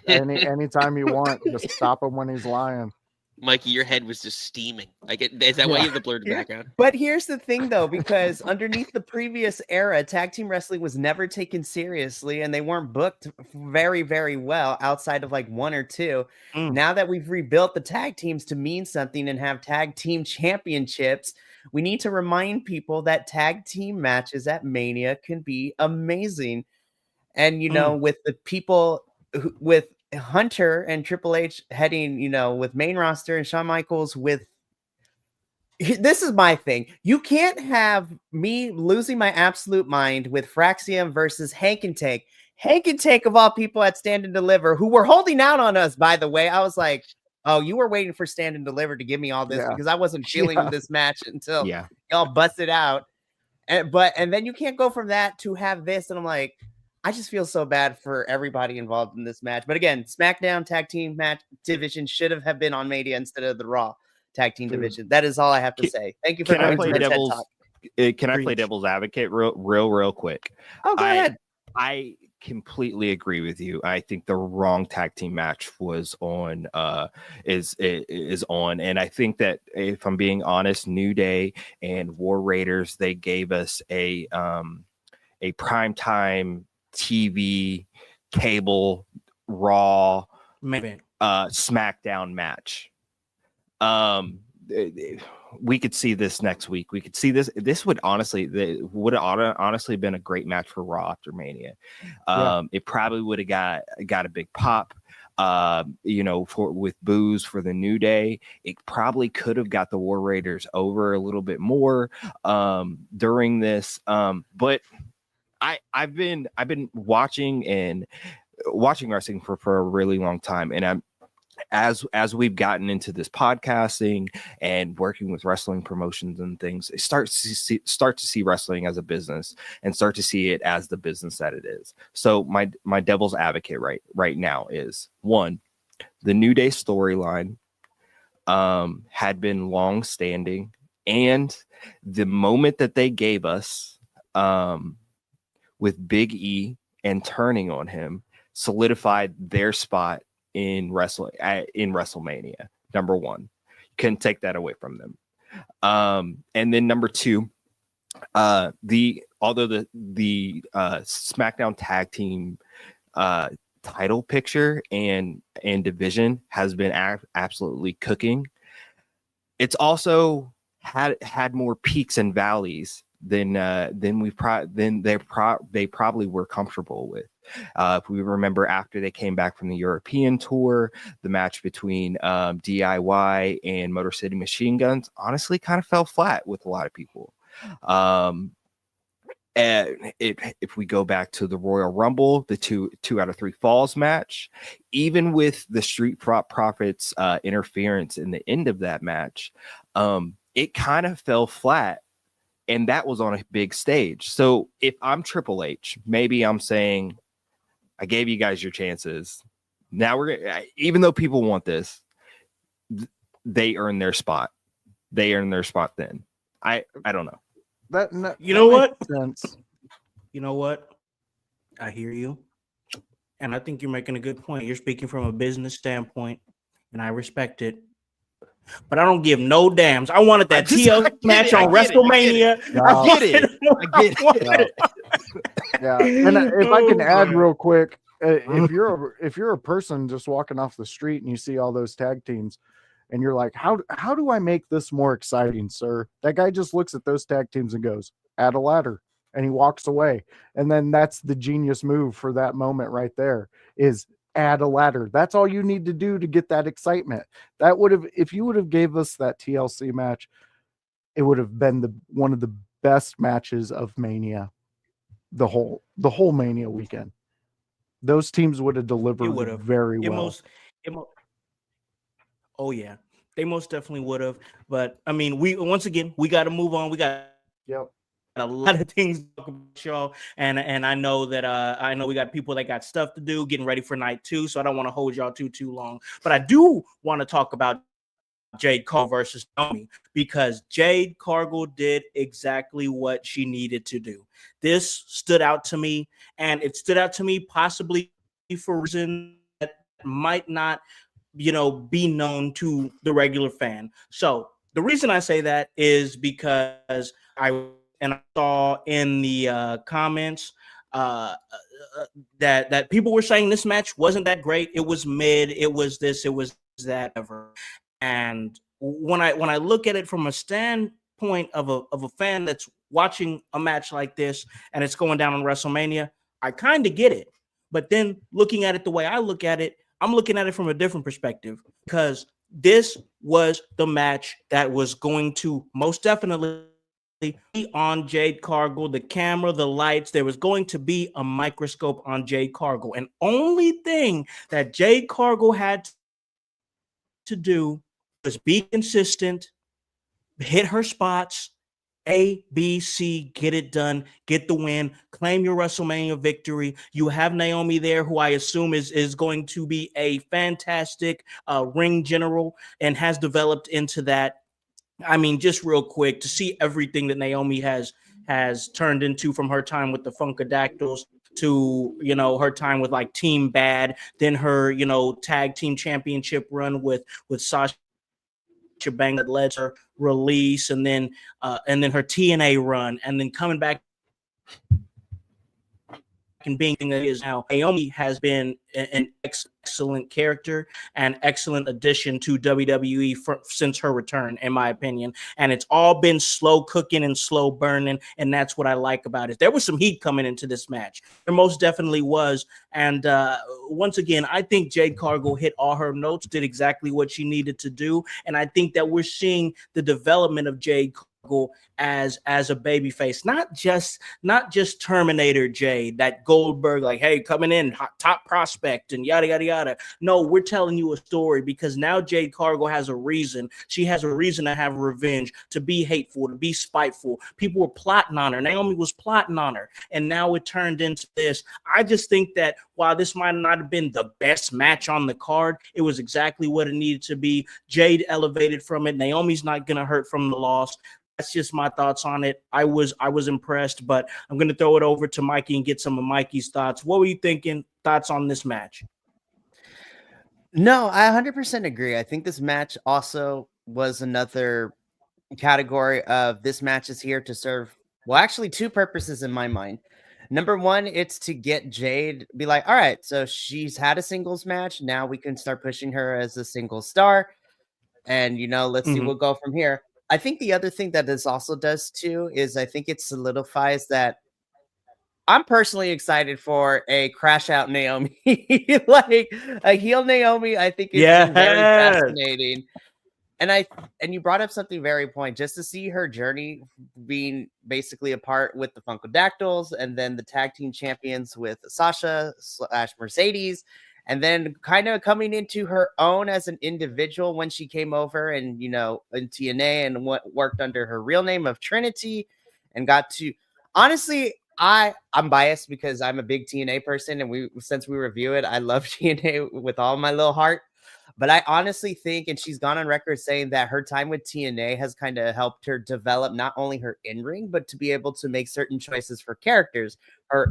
Anytime you want, just stop him when he's lying. Mikey, your head was just steaming. Is that why you have the blurred background? But here's the thing, though, because underneath the previous era, tag team wrestling was never taken seriously, and they weren't booked very, very well outside of like one or two. Now that we've rebuilt the tag teams to mean something and have tag team championships, we need to remind people that tag team matches at Mania can be amazing. And, with the people with Hunter and Triple H heading, with main roster and Shawn Michaels with. This is my thing. You can't have me losing my absolute mind with Fraxium versus Hank and Tank. Hank and Tank, of all people at Stand and Deliver, who were holding out on us, by the way. I was like, oh, you were waiting for Stand and Deliver to give me all this because I wasn't feeling this match until y'all busted out. And then you can't go from that to have this. And I'm like, I just feel so bad for everybody involved in this match. But again, SmackDown tag team match division should have been on Mania instead of the Raw tag team division. That is all I have to say. Thank you for coming to the TED Talk. Can I play devil's advocate real quick? Oh, go ahead. I completely agree with you. I think the wrong tag team match was on is on, and I think that if I'm being honest, New Day and War Raiders, they gave us a primetime TV cable Raw SmackDown match. We could see this next week. We could see this. This would honestly been a great match for Raw after Mania. It probably would have got a big pop. With boos for the New Day, it probably could have got the War Raiders over a little bit more during this. But I've been watching wrestling for a really long time, and as we've gotten into this podcasting and working with wrestling promotions and things, start to see wrestling as a business and start to see it as the business that it is. So my devil's advocate right now is, one, the New Day storyline had been long standing, and the moment that they gave us with Big E and turning on him solidified their spot in WrestleMania. Number one, couldn't take that away from them. And then number two, the SmackDown tag team title picture and division has been absolutely cooking. It's also had more peaks and valleys than they probably were comfortable with. If we remember, after they came back from the European tour, the match between DIY and Motor City Machine Guns honestly kind of fell flat with a lot of people. And if we go back to the Royal Rumble, the two out of three falls match, even with the Street Profits interference in the end of that match, it kind of fell flat. And that was on a big stage. So if I'm Triple H, maybe I'm saying, I gave you guys your chances. Now even though people want this, they earn their spot. They earn their spot then. I don't know. You know what? Sense. You know what? I hear you. And I think you're making a good point. You're speaking from a business standpoint, and I respect it. But I don't give no damns. I wanted that TL match on WrestleMania. I get it. Yeah. And if I can add real quick, if you're a person just walking off the street and you see all those tag teams and you're like, how do I make this more exciting, sir? That guy just looks at those tag teams and goes, add a ladder, and he walks away. And then that's the genius move for that moment right there is add a ladder. That's all you need to do to get that excitement. That would have, if you would have gave us that TLC match, it would have been one of the best matches of Mania, the whole Mania weekend. Those teams would have delivered very well. Oh yeah, they most definitely would have. But I mean, we got to move on. We got a lot of things to talk about, y'all, and I know that I know we got people that got stuff to do, getting ready for night 2, so I don't want to hold y'all too long. But I do want to talk about Jade Cargill versus Naomi, because Jade Cargill did exactly what she needed to do. This stood out to me, and it stood out to me possibly for a reason that might not be known to the regular fan. So the reason I say that is because I saw in the comments uh, that people were saying this match wasn't that great. It was mid. It was this. It was that. Ever. And when I look at it from a standpoint of a fan that's watching a match like this and it's going down on WrestleMania, I kind of get it. But then looking at it the way I look at it, I'm looking at it from a different perspective, because this was the match that was going to most definitely be on Jade Cargill, the camera, the lights. There was going to be a microscope on Jade Cargill. And only thing that Jade Cargill had to do was be consistent, hit her spots, A, B, C, get it done, get the win, claim your WrestleMania victory. You have Naomi there, who I assume is going to be a fantastic ring general and has developed into that. I mean, just real quick, to see everything that Naomi has turned into, from her time with the Funkadactyls to, her time with like Team Bad, then her, tag team championship run with Sasha Banks that led her release, and then her TNA run, and then coming back and being that is now. Naomi has been an excellent character and excellent addition to WWE since her return, in my opinion. And it's all been slow cooking and slow burning, and that's what I like about it. There was some heat coming into this match. There most definitely was. And once again, I think Jade Cargill hit all her notes, did exactly what she needed to do. And I think that we're seeing the development of Jade Cargill as a babyface, not just Terminator Jade, that Goldberg, like, hey, coming in, top prospect and yada yada yada. No, we're telling you a story, because now Jade Cargill has a reason. She has a reason to have revenge, to be hateful, to be spiteful. People were plotting on her. Naomi was plotting on her, and now it turned into this. I just think that while this might not have been the best match on the card, it was exactly what it needed to be. Jade elevated from it. Naomi's not gonna hurt from the loss. That's just my thoughts on it. I was impressed, but I'm going to throw it over to Mikey and get some of Mikey's thoughts. What were you thinking? Thoughts on this match? No, I 100% agree. I think this match also was another category of this match is here to serve, well, actually two purposes in my mind. Number one, it's to get Jade, be like, all right, so she's had a singles match. Now we can start pushing her as a single star. And, let's see, we'll go from here. I think the other thing that this also does too is I think it solidifies that I'm personally excited for a crash out Naomi, like a heel Naomi. I think it's been very fascinating. And you brought up something very important, just to see her journey being basically a part with the Funkadactyls and then the tag team champions with Sasha / Mercedes, and then kind of coming into her own as an individual when she came over and, in TNA and worked under her real name of Trinity, and got to, honestly, I'm biased because I'm a big TNA person, and since we review it, I love TNA with all my little heart. But I honestly think, and she's gone on record saying that her time with TNA has kind of helped her develop not only her in-ring, but to be able to make certain choices for characters.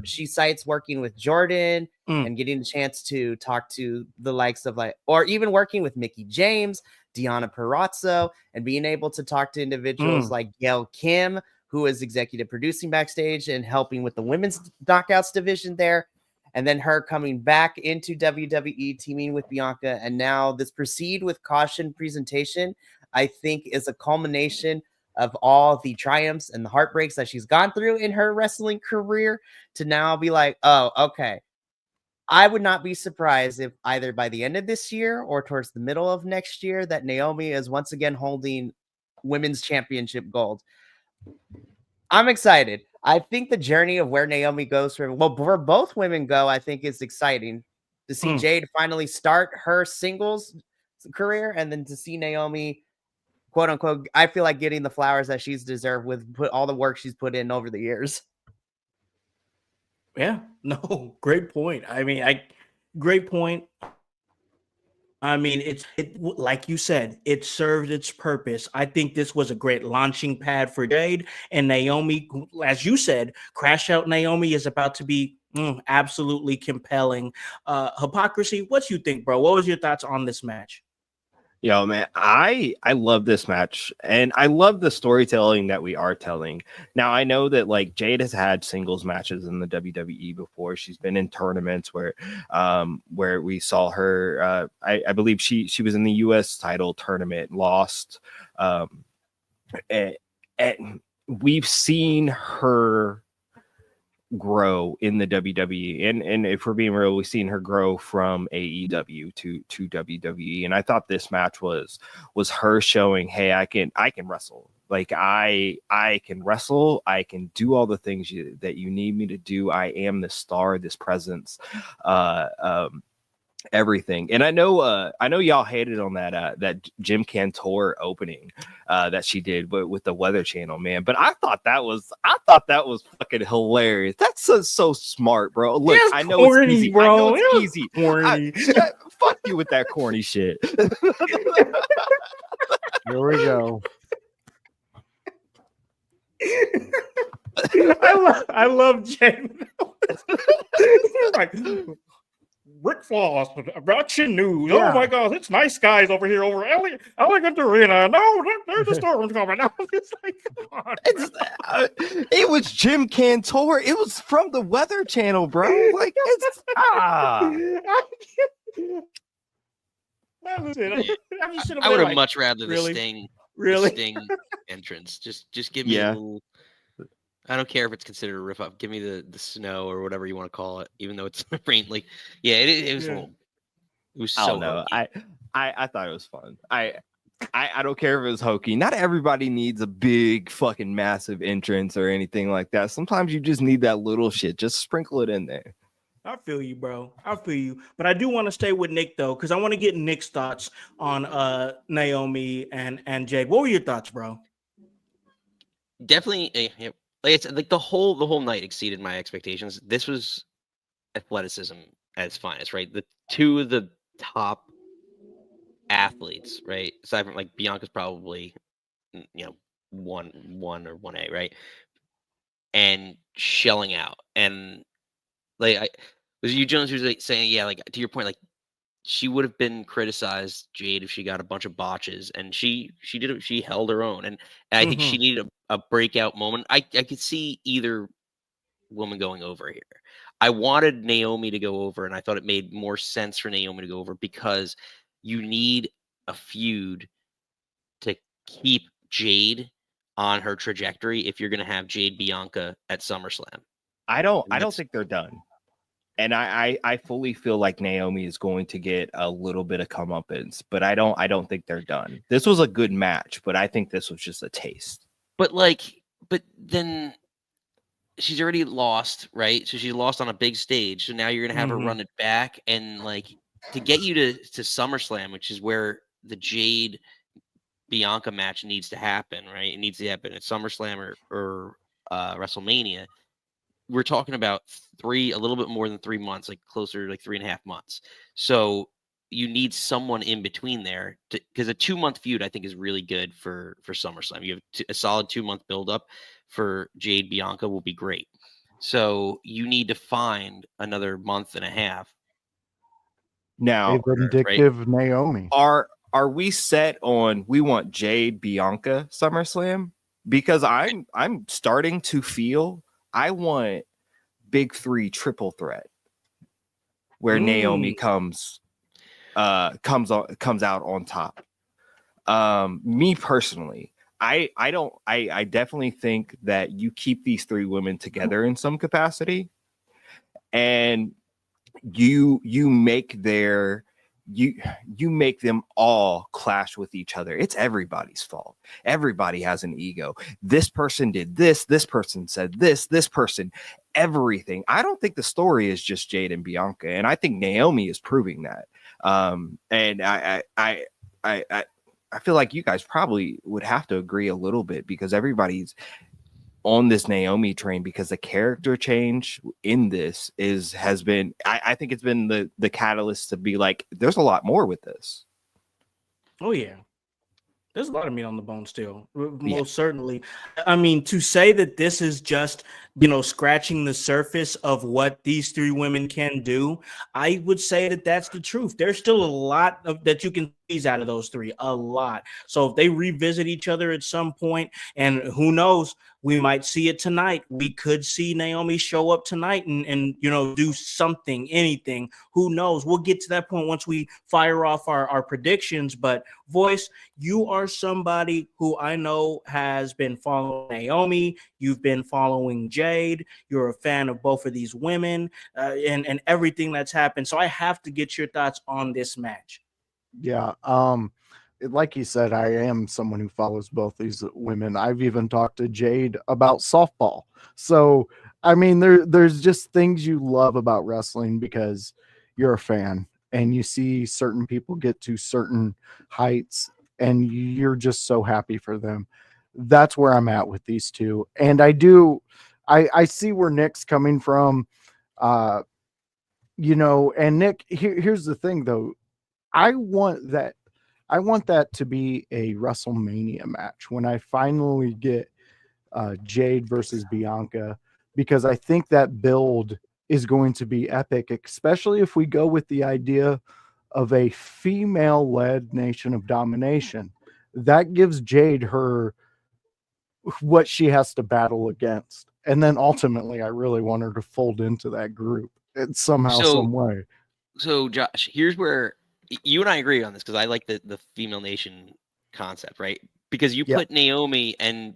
She cites working with Jordan and getting the chance to talk to the likes of or even working with Mickey James, Deonna Purrazzo, and being able to talk to individuals like Gail Kim, who is executive producing backstage and helping with the women's knockouts division there. And then her coming back into WWE, teaming with Bianca. And now this Proceed with Caution presentation, I think, is a culmination of all the triumphs and the heartbreaks that she's gone through in her wrestling career, to now be like, oh, okay. I would not be surprised if either by the end of this year or towards the middle of next year that Naomi is once again holding women's championship gold. I'm excited. I think the journey of where Naomi goes from, where both women go, I think is exciting to see Jade finally start her singles career, and then to see Naomi, quote unquote, I feel like getting the flowers that she's deserved with all the work she's put in over the years. Yeah, no, great point. I mean, great point. I mean, like you said, it served its purpose. I think this was a great launching pad for Jade and Naomi. As you said, Crash Out Naomi is about to be Absolutely compelling. Hypocrisy, what you think, bro? What was your thoughts on this match? Yo, man, I love this match, and I love the storytelling that we are telling. Now, I know that like Jade has had singles matches in the WWE before. She's been in tournaments where we saw her. I believe she was in the U.S. title tournament, lost, and we've seen her grow in the WWE, and if we're being real, we've seen her grow from AEW to WWE, and I thought this match was her showing, hey, I can wrestle. Like I can wrestle. I can do all the things that you need me to do. I am the star, this presence, everything. And I know y'all hated on that Jim Cantor opening that she did with the Weather Channel, man. But I thought that was fucking hilarious. That's so smart, bro. Look, It's I know corny, it's easy, bro. I know it's easy. Corny. Fuck you with that corny shit. Here we go. I love Jay. Like Rick Floss, action news. Yeah. Oh my God, it's nice guys over here over Elegant Arena. No, there's a storm coming. It's like, come on. It was Jim Cantor. It was from the Weather Channel, bro. Like it's I would have much rather really? the Sting entrance. Just give me a little. I don't care if it's considered a riff up. Give me the snow or whatever you want to call it, even though it's rain. Like, yeah, it was. It was so. I don't know. I thought it was fun. I don't care if it was hokey. Not everybody needs a big fucking massive entrance or anything like that. Sometimes you just need that little shit. Just sprinkle it in there. I feel you, bro. I feel you. But I do want to stay with Nick though, because I want to get Nick's thoughts on Naomi and Jade. What were your thoughts, bro? Definitely, it's like the whole night exceeded my expectations. This was athleticism at its finest, right? The two of the top athletes, right? Aside from like Bianca's probably, one or 1A, right? And shelling out. And like was you Jones who's like saying, yeah, like to your point, like she would have been criticized, Jade, if she got a bunch of botches, and she did it. She held her own, and I think she needed a breakout moment. I could see either woman going over here. I wanted Naomi to go over, and I thought it made more sense for Naomi to go over because you need a feud to keep Jade on her trajectory if you're going to have Jade Bianca at SummerSlam. I don't think they're done. And I fully feel like Naomi is going to get a little bit of comeuppance, but I don't think they're done. This was a good match, but I think this was just a taste. But then she's already lost, right? So she lost on a big stage. So now you're gonna have her run it back, and like to get you to SummerSlam, which is where the Jade Bianca match needs to happen, right? It needs to happen at SummerSlam or WrestleMania. We're talking about a little bit more than 3 months, like closer to like 3.5 months. So you need someone in between there because a 2-month feud, I think, is really good for SummerSlam. You have a solid 2-month buildup for Jade Bianca will be great. So you need to find another month and a half. Now, vindictive Naomi. Are we set on we want Jade Bianca SummerSlam? Because I'm starting to feel I want big 3 triple threat where Naomi comes out on top. Me personally, I definitely think that you keep these 3 women together in some capacity, and you make you make them all clash with each other. It's everybody's fault. Everybody has an ego. This person did this person said this person, everything. I don't think the story is just Jade and Bianca, and I think Naomi is proving that. And I feel like you guys probably would have to agree a little bit because everybody's on this Naomi train because the character change in this has been I think it's been the catalyst to be like there's a lot more with this. Oh yeah. There's a lot of meat on the bone still, most certainly. I mean, to say that this is just, scratching the surface of what these three women can do, I would say that that's the truth. There's still a lot of that you can squeeze out of those three, a lot. So if they revisit each other at some point, and who knows, we might see it tonight. We could see Naomi show up tonight and do something, anything. Who knows? We'll get to that point once we fire off our predictions. But Voice, you are somebody who I know has been following Naomi. You've been following Jade. You're a fan of both of these women and everything that's happened. So I have to get your thoughts on this match. Yeah. Like you said, I am someone who follows both these women. I've even talked to Jade about softball. So, I mean, there's just things you love about wrestling because you're a fan and you see certain people get to certain heights and you're just so happy for them. That's where I'm at with these two. And I see where Nick's coming from, and Nick, here's the thing though. I want that to be a WrestleMania match when I finally get Jade versus Bianca, because I think that build is going to be epic, especially if we go with the idea of a female-led Nation of Domination. That gives Jade her what she has to battle against. And then ultimately, I really want her to fold into that group in somehow, some way. So, Josh, here's where you and I agree on this, because I like the female nation concept, right? Because you put Naomi, and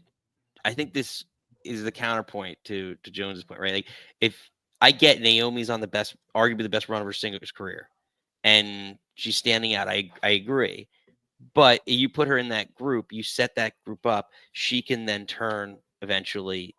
I think this is the counterpoint to Jones's point, right? Like, if I get Naomi's on arguably the best run of her singles career, and she's standing out, I agree. But you put her in that group, you set that group up, she can then turn eventually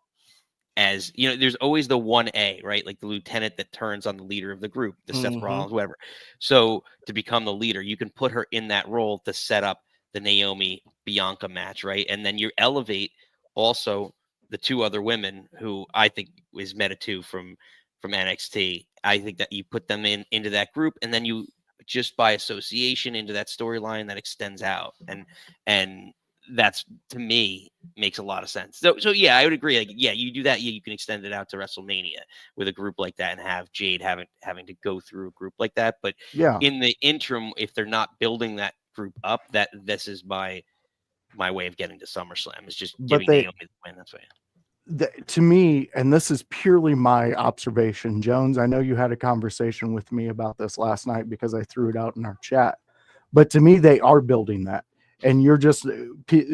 as, there's always the 1A, right? Like the lieutenant that turns on the leader of the group, the Seth Rollins, whatever. So to become the leader, you can put her in that role to set up the Naomi Bianca match, right? And then you elevate also the two other women who I think is Meta 2 from NXT. I think that you put them into that group, and then you just by association into that storyline that extends out, and that's, to me, makes a lot of sense. So yeah, I would agree. Like, yeah, you do that. Yeah, you can extend it out to WrestleMania with a group like that and have Jade having to go through a group like that. But in the interim, if they're not building that group up, that this is my way of getting to SummerSlam is just giving Naomi the win. That's why. To me, and this is purely my observation, Jones, I know you had a conversation with me about this last night because I threw it out in our chat, but to me, they are building that. And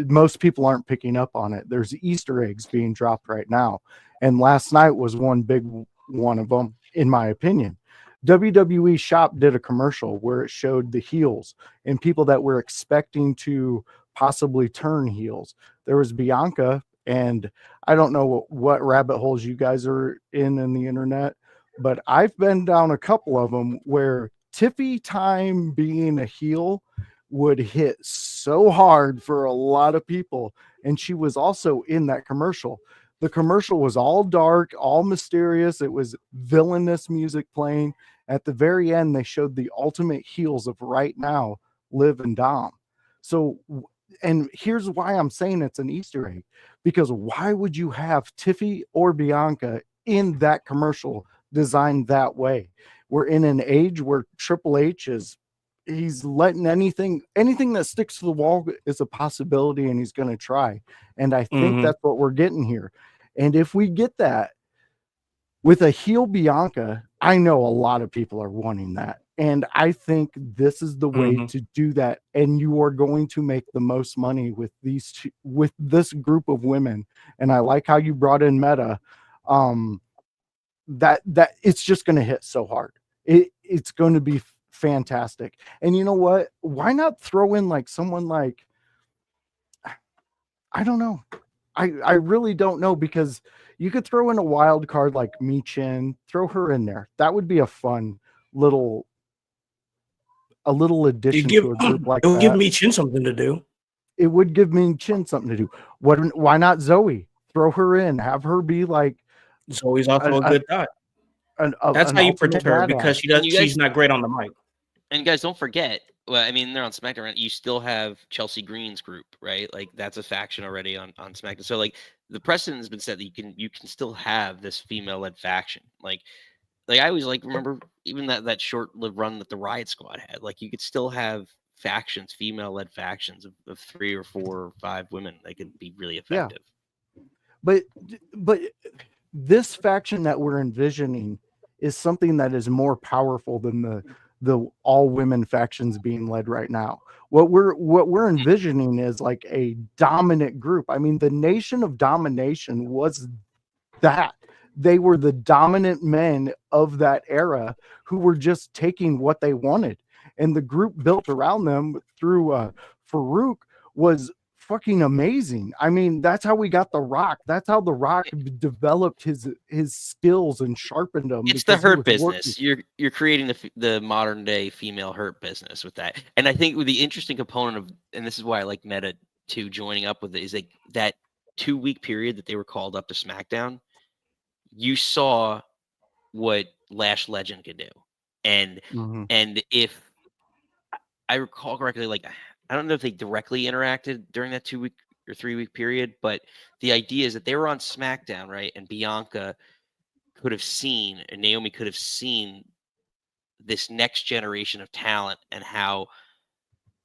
most people aren't picking up on it. There's Easter eggs being dropped right now. And last night was one big one of them, in my opinion. WWE Shop did a commercial where it showed the heels and people that were expecting to possibly turn heels. There was Bianca, and I don't know what rabbit holes you guys are in the internet, but I've been down a couple of them where Tiffy Time being a heel would hit so hard for a lot of people. And she was also in that commercial. The commercial was all dark, all mysterious. It was villainous music playing. At the very end, they showed the ultimate heels of right now, Liv and Dom. So, and here's why I'm saying it's an Easter egg, because why would you have Tiffy or Bianca in that commercial designed that way? We're in an age where Triple H he's letting anything that sticks to the wall is a possibility, and he's going to try. And I think that's what we're getting here. And if we get that with a heel Bianca, I know a lot of people are wanting that. And I think this is the way to do that. And you are going to make the most money with with this group of women. And I like how you brought in Meta. That it's just going to hit so hard. It's going to be fantastic. And you know what? Why not throw in like someone like, I don't know. I really don't know, because you could throw in a wild card like Michin, throw her in there. That would be a fun little addition to a group like that. It would give Michin something to do. It would give Michin something to do. Why not Zoe? Throw her in. Have her be like, Zoe's also a good thought. That's how you protect her, because she's not great on the mic. And guys, don't forget, well, I mean, they're on SmackDown. Right? You still have Chelsea Green's group, right? Like that's a faction already on SmackDown. So like the precedent has been set that you can still have this female-led faction. Like I always remember even that short-lived run that the Riot Squad had. Like you could still have factions, female-led factions of 3 or 4 or 5 women. They could be really effective. But this faction that we're envisioning is something that is more powerful than the all women factions being led right now. What we're envisioning is like a dominant group. I mean, the Nation of Domination was that. They were the dominant men of that era who were just taking what they wanted. And the group built around them through Farouk was fucking amazing. I mean, that's how we got The Rock. That's how The Rock developed his skills and sharpened them. It's the hurt business. You're creating the modern day female hurt business with that. And I think the interesting component of, and this is why I like Meta 2 joining up with it, is like that 2-week period that they were called up to SmackDown. You saw what Lash Legend could do, and if I recall correctly, like I don't know if they directly interacted during that 2-week or 3-week period, but the idea is that they were on SmackDown, right? And Bianca could have seen, and Naomi could have seen this next generation of talent and how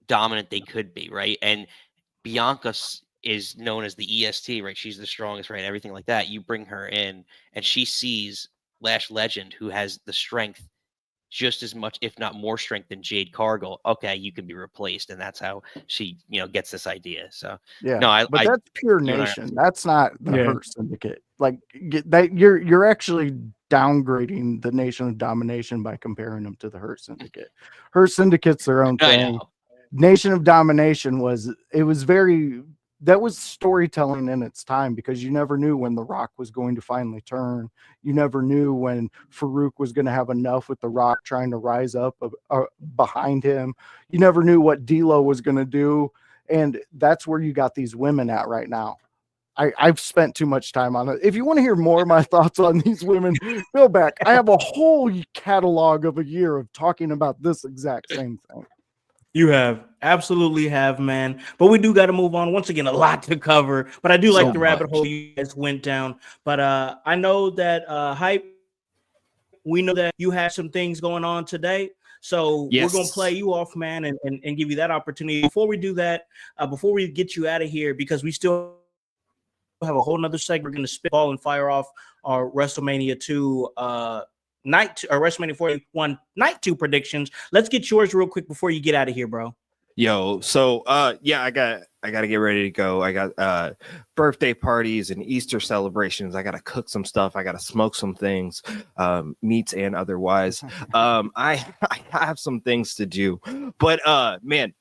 dominant they could be, right? And Bianca is known as the EST, right? She's the strongest, right? Everything like that. You bring her in, and she sees Lash Legend, who has the strength just as much, if not more strength than Jade Cargill. Okay, you can be replaced, and that's how she, gets this idea. So no, but that's pure Nation. That's not the Hurt Syndicate. Like that, you're actually downgrading the Nation of Domination by comparing them to the Hurt Syndicate. Hurt Syndicate's their own thing. Nation of Domination was that was storytelling in its time, because you never knew when The Rock was going to finally turn. You never knew when Farouk was going to have enough with The Rock trying to rise up behind him. You never knew what D'Lo was going to do. And that's where you got these women at right now. I've spent too much time on it. If you want to hear more of my thoughts on these women, go back. I have a whole catalog of a year of talking about this exact same thing. You absolutely have, man. But we do got to move on. Once again, a lot to cover. But I do like the rabbit hole you guys went down. But I know that Hype, we know that you had some things going on today. So we're going to play you off, man, and give you that opportunity. Before we do that, before we get you out of here, because we still have a whole nother segment, we're going to spitball and fire off our WrestleMania 2 WrestleMania 41 night 2 predictions. Let's get yours real quick before you get out of here, bro. Yo, so I got to get ready to go. I got birthday parties and Easter celebrations. I got to cook some stuff. I got to smoke some things, meats and otherwise. I have some things to do, but man,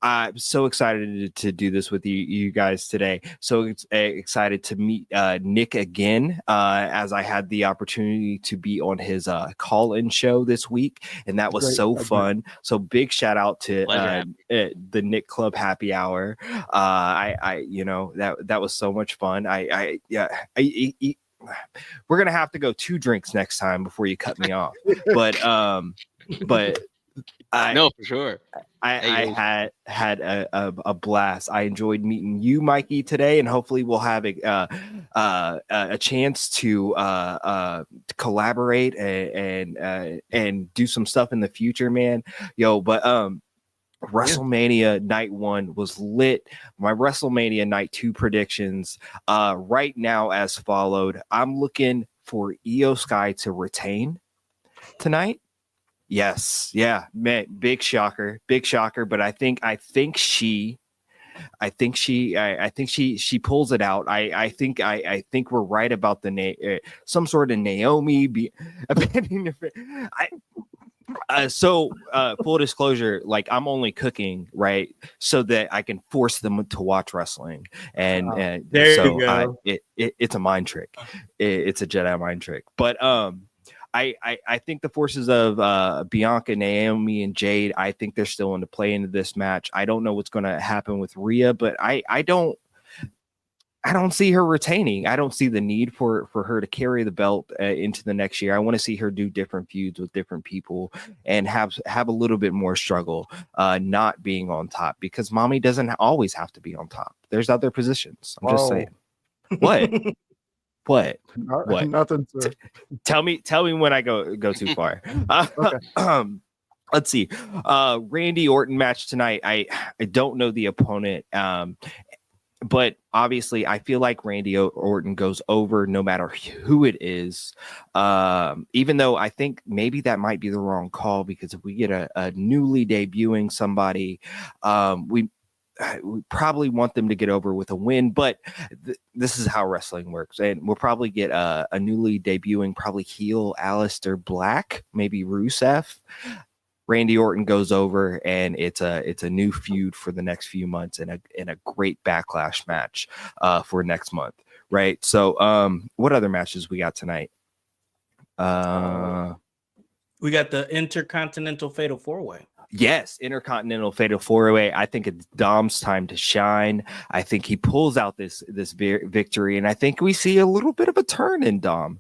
I'm so excited to do this with you guys today. So excited to meet Nick again, as I had the opportunity to be on his call-in show this week, and that was so fun. So big shout out to the Nick Club Happy Hour. That was so much fun. We're gonna have to go 2 drinks next time before you cut me off, but I know for sure. I had a blast. I enjoyed meeting you, Mikey, today, and hopefully we'll have a chance to collaborate and do some stuff in the future, man. But WrestleMania Night 1 was lit. My WrestleMania Night 2 predictions right now as followed. I'm looking for Io Sky to retain tonight. Yes, yeah, man, big shocker, but I think she pulls it out. I think we're right about the some sort of Naomi abandoning full disclosure, like I'm only cooking, right, so that I can force them to watch wrestling, and there you go. It's a mind trick. It's a Jedi mind trick, but I think the forces of Bianca, Naomi, and Jade, I think they're still into play into this match. I don't know what's going to happen with Rhea, but I don't. I don't see her retaining. I don't see the need for her to carry the belt into the next year. I want to see her do different feuds with different people and have a little bit more struggle not being on top, because mommy doesn't always have to be on top. There's other positions. I'm just saying. What? What? What? Nothing, sir. Tell me when I go too far. Okay. Let's see. Randy Orton match tonight. I don't know the opponent. But obviously, I feel like Randy Orton goes over no matter who it is. Even though I think maybe that might be the wrong call, because if we get a newly debuting somebody, we probably want them to get over with a win. But this is how wrestling works, and we'll probably get a newly debuting, probably heel Aleister Black, maybe Rusev. Randy Orton goes over, and it's a new feud for the next few months, and a great backlash match for next month, right? So, what other matches we got tonight? We got the Intercontinental Fatal 4-Way. Yes, Intercontinental Fatal 4-Way. I think it's Dom's time to shine. I think he pulls out this victory, and I think we see a little bit of a turn in Dom,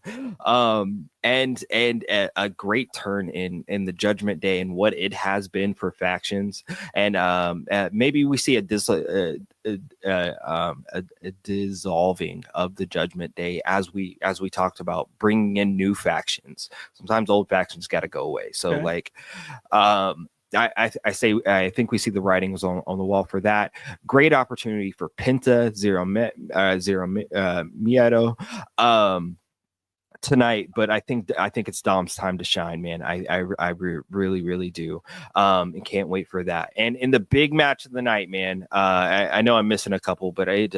and a great turn in the Judgment Day and what it has been for factions, and maybe we see a dissolving of the Judgment Day as we talked about, bringing in new factions. Sometimes old factions got to go away. So okay. like, I think we see the writing was on the wall for that. Great opportunity for Penta Zero Miedo tonight, but I think it's Dom's time to shine, man. I really do, and can't wait for that. And in the big match of the night, man, I know I'm missing a couple, but it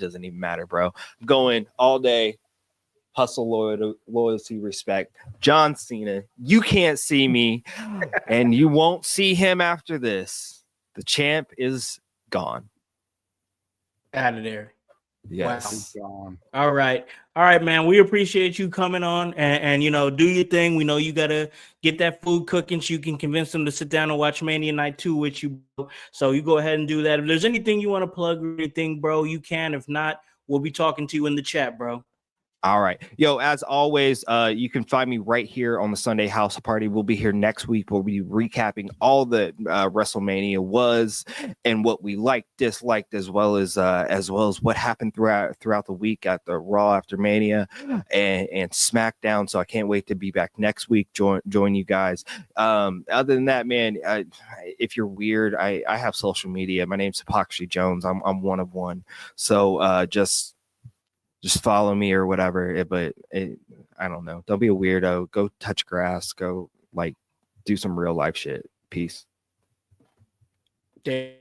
doesn't even matter, bro. I'm going all day. Hustle, loyalty, respect. John Cena, you can't see me, and you won't see him after this. The champ is gone. Out of there. Yes. Wow. All right, man. We appreciate you coming on and do your thing. We know you gotta get that food cooking so you can convince them to sit down and watch Mania Night 2 with you, bro. So you go ahead and do that. If there's anything you want to plug or anything, bro, you can. If not, we'll be talking to you in the chat, bro. All right. Yo, as always, you can find me right here on the Sunday House Party. We'll be here next week. We'll be recapping all that WrestleMania was and what we liked, disliked, as well as what happened throughout the week at the Raw after Mania and SmackDown. So I can't wait to be back next week. Join you guys. Other than that, man, if you're weird, I have social media. My name's Hypocrisy Jones. I'm one of one. So just follow me or whatever. I don't know. Don't be a weirdo. Go touch grass. Go do some real life shit. Peace. There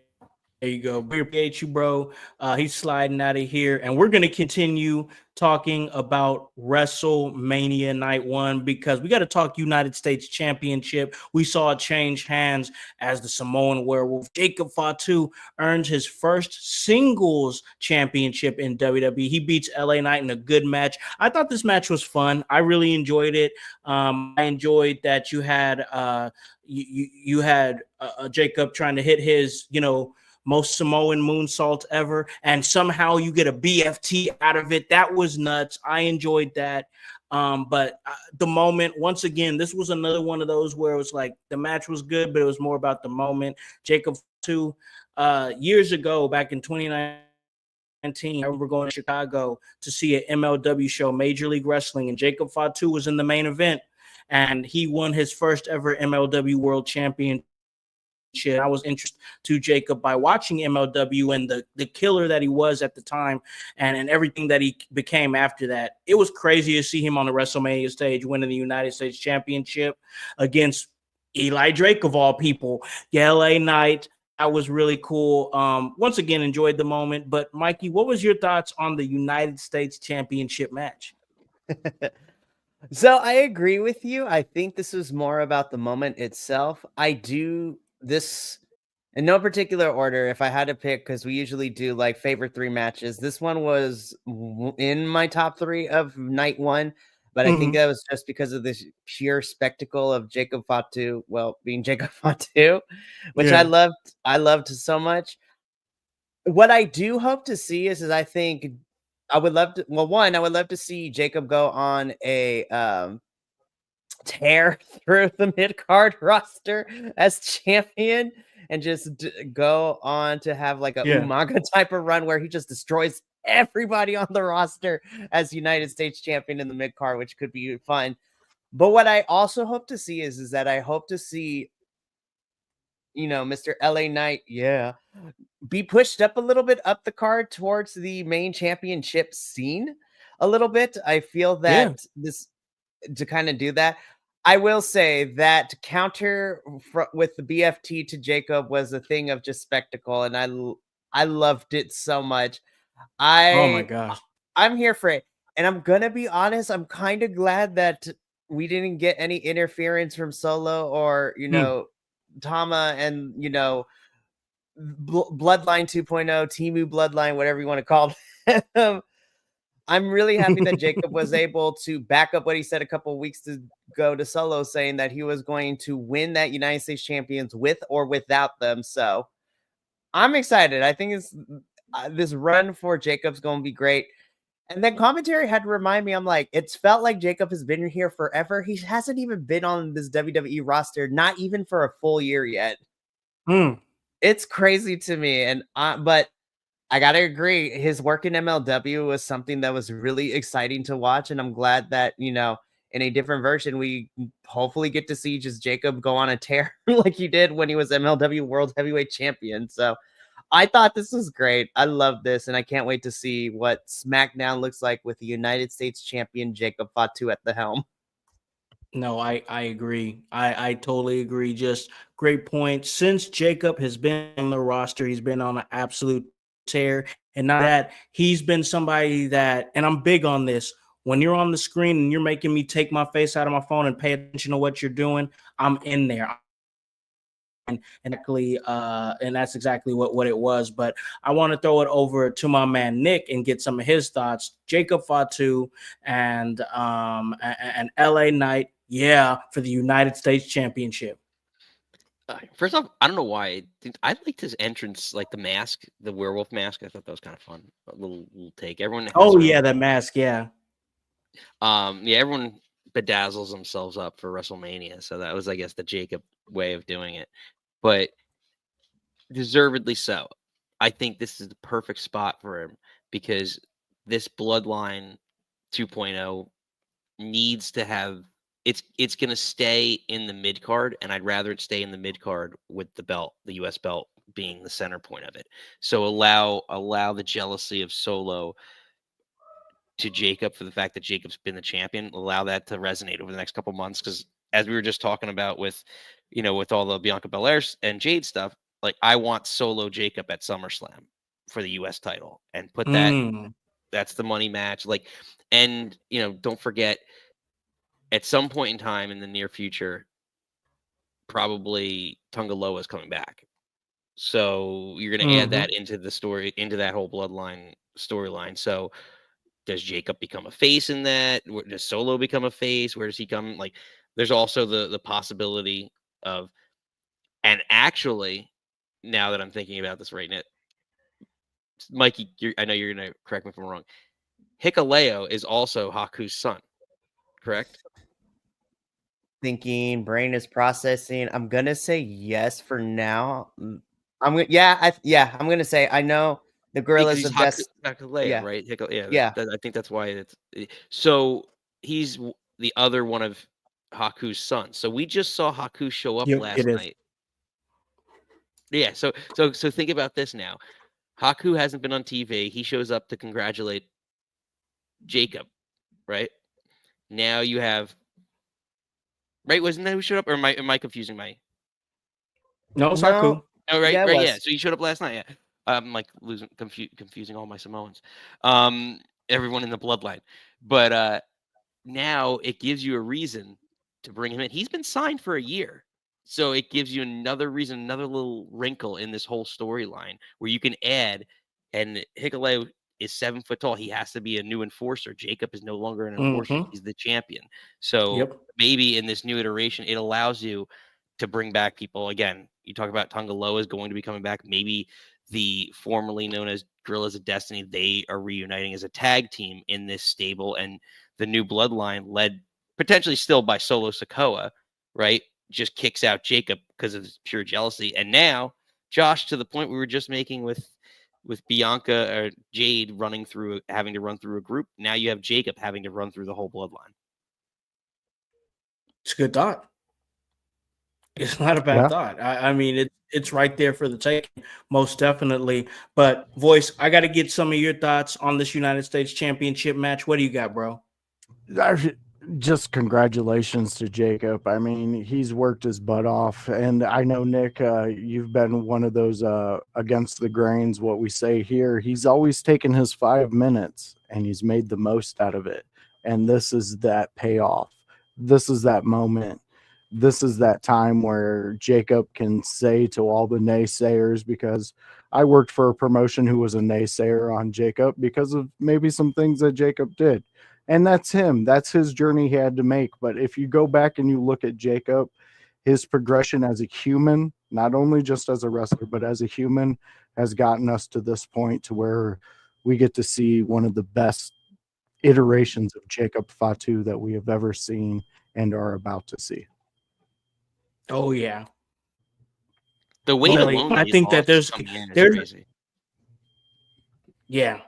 you go. We appreciate you, bro. He's sliding out of here, and we're gonna continue talking about WrestleMania Night 1 because we got to talk United States Championship. We saw it change hands as the Samoan Werewolf Jacob Fatu earns his first singles championship in WWE. He beats LA Knight in a good match. I thought this match was fun. I really enjoyed it. I enjoyed that you had you had Jacob trying to hit his most Samoan moonsault ever, and somehow you get a BFT out of it. That was nuts. I enjoyed that. But the moment, once again, this was another one of those where it was like the match was good, but it was more about the moment. Jacob Fatu, years ago, back in 2019, I remember going to Chicago to see an MLW show, Major League Wrestling, and Jacob Fatu was in the main event, and he won his first ever MLW World Championship. I was introduced to Jacob by watching MLW and the killer that he was at the time and everything that he became after that. It was crazy to see him on the WrestleMania stage winning the United States Championship against Eli Drake of all people. Yeah, LA Knight. That was really cool. Once again, enjoyed the moment. But Mikey, what was your thoughts on the United States Championship match? So I agree with you. I think this was more about the moment itself. I do this in no particular order. If I had to pick, because we usually do like favorite 3 matches, this one was in my top 3 of night 1. But I think that was just because of this sheer spectacle of Jacob Fatu, being Jacob Fatu, which I loved so much. What I do hope to see is I think I would love to. Well, one, I would love to see Jacob go on a tear through the mid card roster as champion and just go on to have like a Yeah. Umaga type of run where he just destroys everybody on the roster as United States champion in the mid card, which could be fun. But what I also hope to see is that I hope to see, Mr. LA Knight, be pushed up a little bit up the card towards the main championship scene a little bit. I feel that to kind of do that. I will say that counter with the BFT to Jacob was a thing of just spectacle, and I loved it so much. Oh my gosh. I'm here for it, and I'm gonna be honest. I'm kind of glad that we didn't get any interference from Solo or Tama and Bloodline 2.0, Timu Bloodline, whatever you want to call them. I'm really happy that Jacob was able to back up what he said a couple of weeks ago to Solo, saying that he was going to win that United States champions with or without them. So I'm excited. I think this run for Jacob's going to be great. And then commentary had to remind me, I'm like, it's felt like Jacob has been here forever. He hasn't even been on this WWE roster, not even for a full year yet. It's crazy to me. And but I gotta agree, his work in MLW was something that was really exciting to watch, and I'm glad that in a different version we hopefully get to see just Jacob go on a tear like he did when he was MLW World Heavyweight Champion. So I thought this was great. I love this, and I can't wait to see what SmackDown looks like with the United States Champion Jacob Fatu at the helm. No, I agree. I totally agree. Just great point. Since Jacob has been on the roster, he's been on an absolute tear. And not that he's been somebody that, and I'm big on this, when you're on the screen and you're making me take my face out of my phone and pay attention to what you're doing, I'm in there. And that's exactly what it was. But I want to throw it over to my man Nick and get some of his thoughts. Jacob Fatu and LA Knight, for the United States Championship. First off, I don't know why. I liked his entrance, like the mask, the werewolf mask. I thought that was kind of fun. A little take. Everyone. That mask, yeah. Everyone bedazzles themselves up for WrestleMania, so that was, I guess, the Jacob way of doing it. But deservedly so. I think this is the perfect spot for him because this Bloodline 2.0 needs to have. It's going to stay in the mid card, and I'd rather it stay in the mid card with the belt, the U.S. belt being the center point of it. So allow the jealousy of Solo to Jacob for the fact that Jacob's been the champion. Allow that to resonate over the next couple months, because as we were just talking about with all the Bianca Belair and Jade stuff, like I want Solo Jacob at SummerSlam for the U.S. title and put that's the money match. Like, and don't forget, at some point in time in the near future, probably Tonga Loa is coming back. So you're going to add that into the story, into that whole Bloodline storyline. So does Jacob become a face in that? Does Solo become a face? Where does he come? Like, there's also the possibility of, and actually, now that I'm thinking about this right now, Mikey, I know you're going to correct me if I'm wrong. Hikuleo is also Haku's son, correct? Thinking, brain is processing. I'm gonna say yes for now. I'm gonna say I know the Gorillas of Death. Hikuleo, right? I think that's why it's so he's the other one of Haku's sons. So we just saw Haku show up last night. Yeah, so think about this now. Haku hasn't been on TV. He shows up to congratulate Jacob, right? Now you have, right? Wasn't that who showed up? Or am I confusing my? No, it's Haku. Oh, right, yeah. So he showed up last night. Yeah, I'm like confusing all my Samoans. Everyone in the bloodline, but now it gives you a reason to bring him in. He's been signed for a year. So it gives you another reason, another little wrinkle in this whole storyline where you can add, and Hikuleo is 7 foot tall. He has to be a new enforcer. Jacob is no longer an enforcer. He's the champion. So maybe in this new iteration, it allows you to bring back people. Again, you talk about Tonga Loa is going to be coming back. Maybe the formerly known as Gorillas of Destiny, they are reuniting as a tag team in this stable, and the new bloodline, led potentially still by Solo Sikoa, right, just kicks out Jacob because of pure jealousy. And now, Josh, to the point we were just making with Bianca or Jade having to run through a group, now you have Jacob having to run through the whole bloodline. It's a good thought. It's not a bad thought. I mean, it's right there for the taking, most definitely. But Voice, I got to get some of your thoughts on this United States Championship match. What do you got, bro? Just congratulations to Jacob. I mean, he's worked his butt off, and I know, Nick, you've been one of those against the grains, what we say here. He's always taken his 5 minutes and he's made the most out of it. And this is that payoff. This is that moment. This is that time where Jacob can say to all the naysayers, because I worked for a promotion who was a naysayer on Jacob because of maybe some things that Jacob did. And that's him. That's his journey he had to make. But if you go back and you look at Jacob, his progression as a human, not only just as a wrestler, but as a human, has gotten us to this point to where we get to see one of the best iterations of Jacob Fatu that we have ever seen and are about to see. Oh, yeah. The weight Really, alone, I think that there's crazy. Yeah.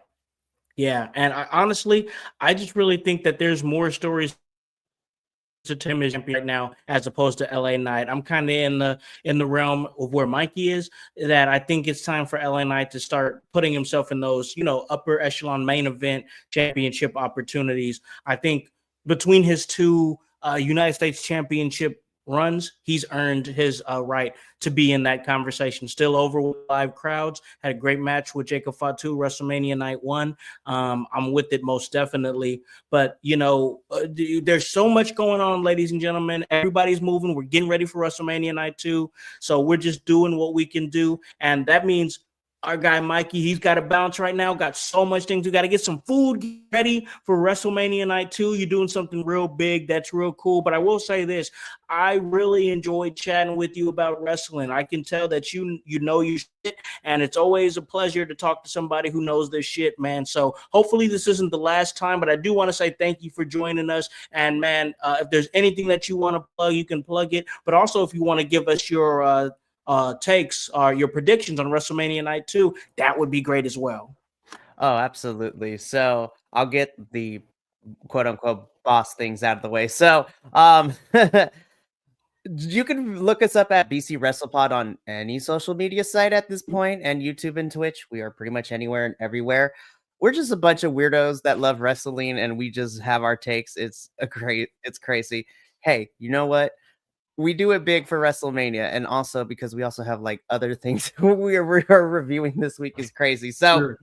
Yeah. And honestly, I just really think that there's more stories to Tim is champion right now as opposed to LA Knight. I'm kind of in the realm of where Mikey is, that I think it's time for LA Knight to start putting himself in those, upper echelon main event championship opportunities. I think between his two United States Championship runs, he's earned his right to be in that conversation. Still over with live crowds. Had a great match with Jacob Fatu, WrestleMania Night 1. I'm with it most definitely. But, there's so much going on, ladies and gentlemen. Everybody's moving. We're getting ready for WrestleMania Night 2. So we're just doing what we can do. And that means our guy Mikey, he's got to bounce right now. Got so much things. We got to get some food ready for WrestleMania Night 2. You're doing something real big. That's real cool. But I will say this. I really enjoyed chatting with you about wrestling. I can tell that you know your shit, and it's always a pleasure to talk to somebody who knows their shit, man. So hopefully this isn't the last time, but I do want to say thank you for joining us. And, man, if there's anything that you want to plug, you can plug it. But also if you want to give us your takes or your predictions on WrestleMania Night 2, that would be great as well. Oh, absolutely. So I'll get the quote unquote boss things out of the way. So you can look us up at BC WrestlePod on any social media site at this point, and YouTube and Twitch. We are pretty much anywhere and everywhere. We're just a bunch of weirdos that love wrestling, and we just have our takes. It's crazy. Hey, you know what? We do it big for WrestleMania, and also because we also have like other things we are reviewing this week is crazy. So Sure.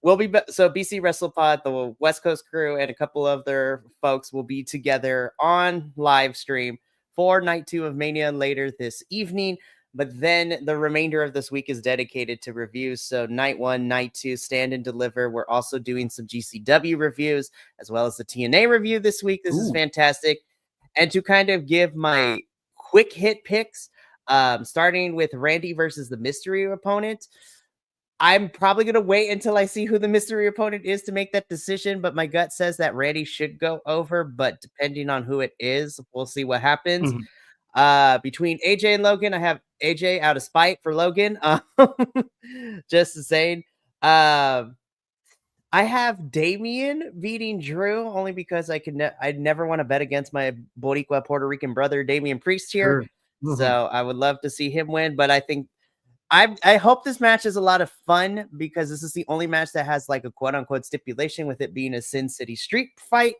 we'll be so BC WrestlePod, the West Coast crew, and a couple of other folks will be together on live stream for Night 2 of Mania later this evening. But then the remainder of this week is dedicated to reviews. So Night 1, Night 2, Stand and Deliver. We're also doing some GCW reviews as well as the TNA review this week. This is fantastic. And to kind of give my quick hit picks, starting with Randy versus the mystery opponent. I'm probably going to wait until I see who the mystery opponent is to make that decision, but my gut says that Randy should go over, but depending on who it is, we'll see what happens. Between AJ and Logan, I have AJ out of spite for Logan. Just saying. I have Damian beating Drew only because I'd never want to bet against my Boricua Puerto Rican brother, Damian Priest here. Sure. So I would love to see him win, but I think I hope this match is a lot of fun because this is the only match that has like a quote unquote stipulation with it being a Sin City street fight.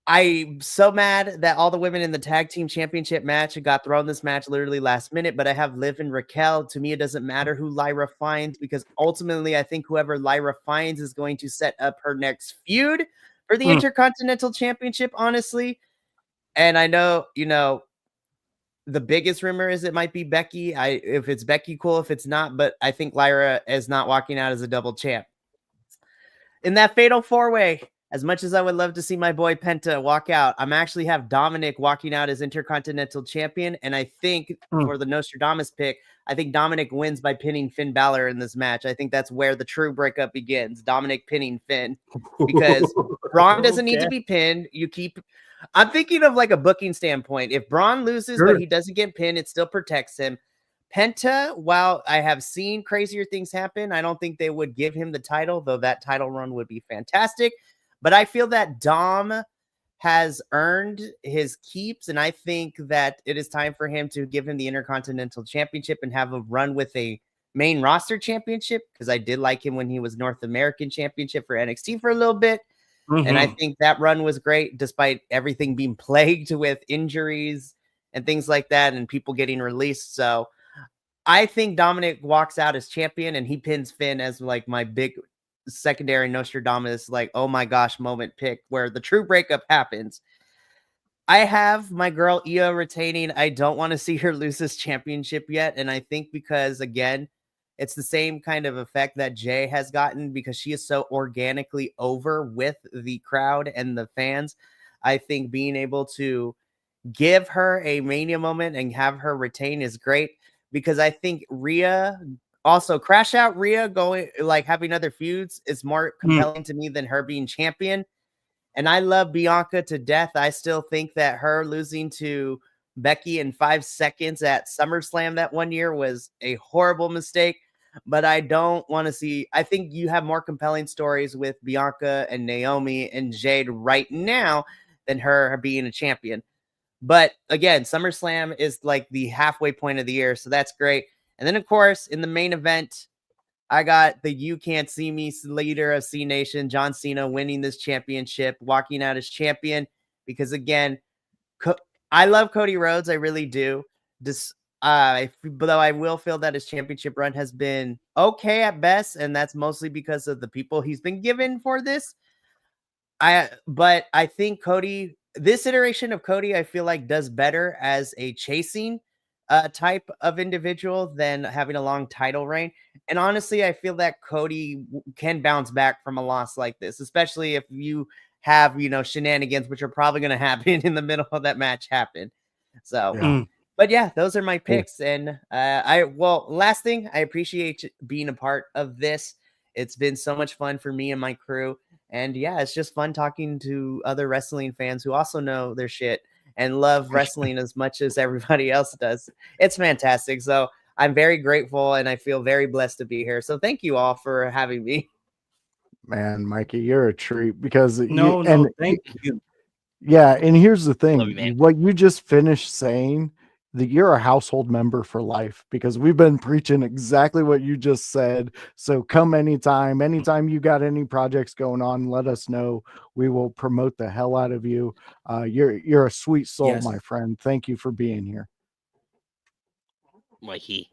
I'm so mad that all the women in the tag team championship match got thrown this match literally last minute, but I have Liv and Raquel. To me, it doesn't matter who Lyra finds because ultimately I think whoever Lyra finds is going to set up her next feud for the Intercontinental Championship, honestly. And I know, the biggest rumor is it might be Becky. If it's Becky, cool. If it's not, but I think Lyra is not walking out as a double champ. In that fatal four-way, as much as I would love to see my boy Penta walk out, I'm actually have Dominic walking out as Intercontinental Champion. And I think for the Nostradamus pick, I think Dominic wins by pinning Finn Balor in this match. I think that's where the true breakup begins. Dominic pinning Finn, because Braun doesn't need to be pinned. I'm thinking of like a booking standpoint. If Braun loses, but he doesn't get pinned, it still protects him. Penta, while I have seen crazier things happen, I don't think they would give him the title, though that title run would be fantastic. But I feel that Dom has earned his keeps, and I think that it is time for him to give him the Intercontinental Championship and have a run with a main roster championship, because I did like him when he was North American Championship for NXT for a little bit. And I think that run was great, despite everything being plagued with injuries and things like that and people getting released. So I think Dominic walks out as champion and he pins Finn as like my big secondary Nostradamus, like, oh my gosh, moment pick where the true breakup happens. I have my girl Io retaining. I don't want to see her lose this championship yet. And I think because, again, it's the same kind of effect that Jay has gotten because she is so organically over with the crowd and the fans. I think being able to give her a Mania moment and have her retain is great, because I think Rhea, also Crash Out Rhea going, like, having other feuds is more compelling to me than her being champion. And I love Bianca to death. I still think that her losing to Becky in 5 seconds at SummerSlam that one year was a horrible mistake. But I don't want to see, I think you have more compelling stories with Bianca and Naomi and Jade right now than her being a champion. But again, SummerSlam is like the halfway point of the year, so that's great. And then, of course, in the main event, I got the You Can't See Me leader of C Nation, John Cena, winning this championship, walking out as champion, because, again, I love Cody Rhodes. I really do. Though I will feel that his championship run has been okay at best, and that's mostly because of the people he's been given for this. But I think Cody, this iteration of Cody, I feel like does better as a chasing type of individual than having a long title reign. And honestly, I feel that Cody can bounce back from a loss like this, especially if you have, shenanigans, which are probably going to happen in the middle of that match happen. So, but yeah, those are my picks. And last thing, I appreciate being a part of this. It's been so much fun for me and my crew. And yeah, it's just fun talking to other wrestling fans who also know their shit and love wrestling as much as everybody else does. It's fantastic. So I'm very grateful and I feel very blessed to be here. So thank you all for having me. Man, Mikey, you're a treat because thank you. Yeah, and here's the thing: you, what you just finished saying, that you're a household member for life, because we've been preaching exactly what you just said. So come anytime you got any projects going on, let us know. We will promote the hell out of you. You're a sweet soul, my friend. Thank you for being here, Mikey.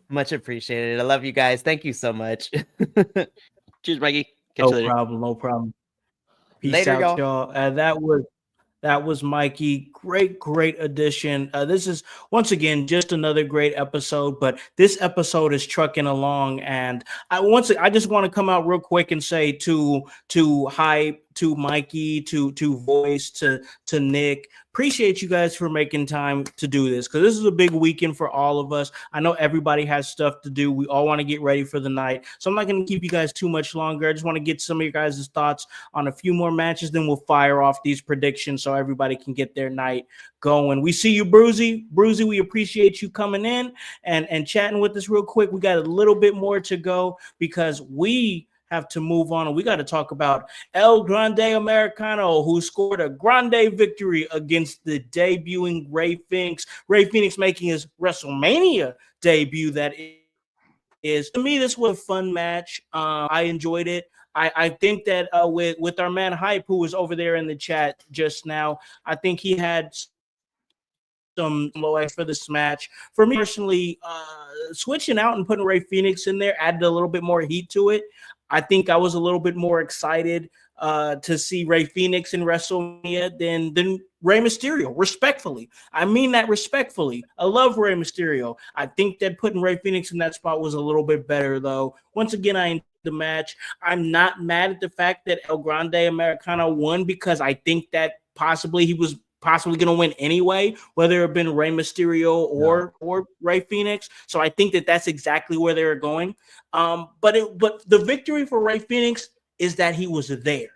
Much appreciated. I love you guys. Thank you so much. Cheers, Mikey. Catch you later. No problem. Peace Later, out, y'all. That was Mikey. Great addition. This is, once again, just another great episode, but this episode is trucking along. And I just want to come out real quick and say to Hype, to Mikey, to Voice, to Nick, appreciate you guys for making time to do this, because this is a big weekend for all of us. I know everybody has stuff to do. We all want to get ready for the night. So I'm not going to keep you guys too much longer. I just want to get some of your guys' thoughts on a few more matches. Then we'll fire off these predictions so everybody can get their night going. We see you, Bruzy. We appreciate you coming in and chatting with us real quick. We got a little bit more to go because we have to move on, and we got to talk about El Grande Americano, who scored a grande victory against the debuting Rey Fenix. Rey Fenix making his WrestleMania debut. That is, to me, this was a fun match. I enjoyed it. I think that with our man Hype, who was over there in the chat just now, I think he had some low X for this match. For me personally, switching out and putting Rey Fenix in there added a little bit more heat to it. I think I was a little bit more excited to see Rey Fenix in WrestleMania than Rey Mysterio, respectfully. I mean that respectfully. I love Rey Mysterio. I think that putting Rey Fenix in that spot was a little bit better, though. Once again, I the match. I'm not mad at the fact that El Grande Americano won because I think that possibly he was possibly going to win anyway, whether it had been Rey Mysterio or Rey Fenix. So I think that that's exactly where they were going. But the victory for Rey Fenix is that he was there.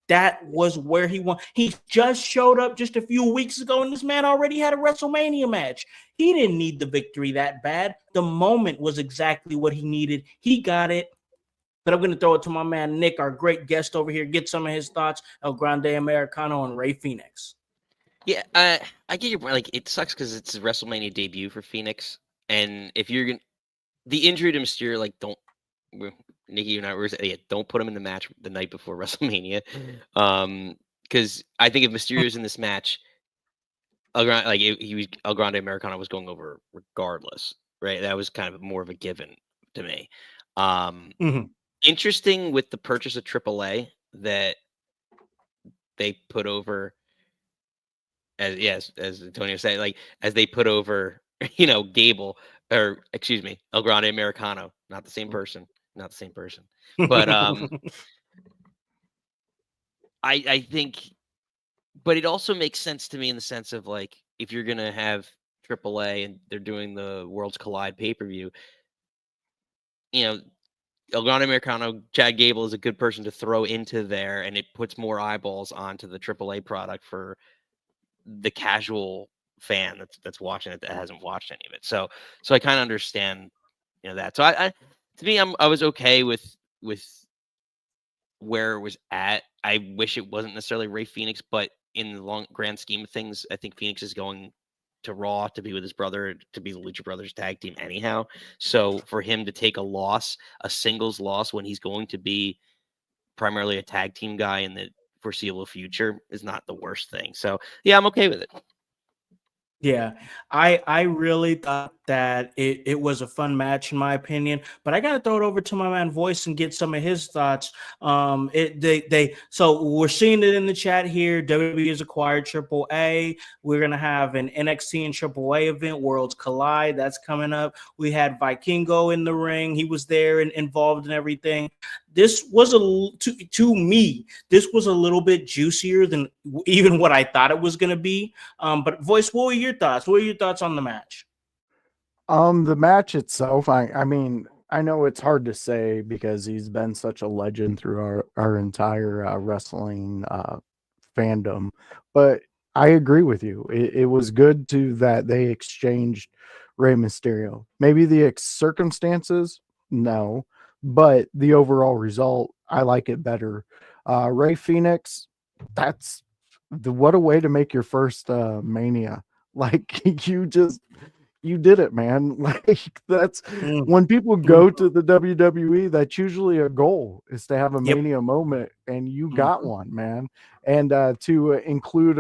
That was where he won. He just showed up just a few weeks ago, and this man already had a WrestleMania match. He didn't need the victory that bad. The moment was exactly what he needed. He got it. But I'm going to throw it to my man Nick, our great guest over here. Get some of his thoughts. El Grande Americano and Rey Fenix. Yeah, I get your point. Like, it sucks because it's a WrestleMania debut for Phoenix, and if you're gonna, the injury to Mysterio, like, Nikki and I were saying, don't put him in the match the night before WrestleMania, because I think if Mysterio's in this match, El Grande Americano was going over regardless, right? That was kind of more of a given to me. Interesting with the purchase of AAA that they put over. As Antonio said, like, as they put over, Gable, or excuse me, El Grande Americano, not the same person, but I think, but it also makes sense to me in the sense of, like, if you're gonna have AAA and they're doing the Worlds Collide pay-per-view, El Grande Americano, Chad Gable is a good person to throw into there, and it puts more eyeballs onto the AAA product for the casual fan that's watching it that hasn't watched any of it. So I kind of understand, that. So I to me, I was okay with where it was at. I wish it wasn't necessarily Rey Fenix, but in the long grand scheme of things, I think Phoenix is going to Raw to be with his brother, to be the Lucha Brothers tag team anyhow. So for him to take a singles loss when he's going to be primarily a tag team guy in the foreseeable future is not the worst thing. So yeah, I'm okay with it. Yeah, I really thought that it was a fun match in my opinion, but I got to throw it over to my man Voice and get some of his thoughts. So we're seeing it in the chat here. WWE has acquired AAA. We're gonna have an NXT and AAA event, Worlds Collide. That's coming up. We had Vikingo in the ring. He was there and involved in everything. This was to me, this was a little bit juicier than even what I thought it was going to be. But Voice, what were your thoughts? What were your thoughts on the match? The match itself, I mean, I know it's hard to say because he's been such a legend through our entire wrestling fandom, but I agree with you. It was good that they exchanged Rey Mysterio. Maybe the circumstances, no, but the overall result, I like it better. Rey Fenix, what a way to make your first Mania. Like you did it, man. Like that's when people go to the WWE, that's usually a goal is to have a Mania moment, and you got one, man. And to include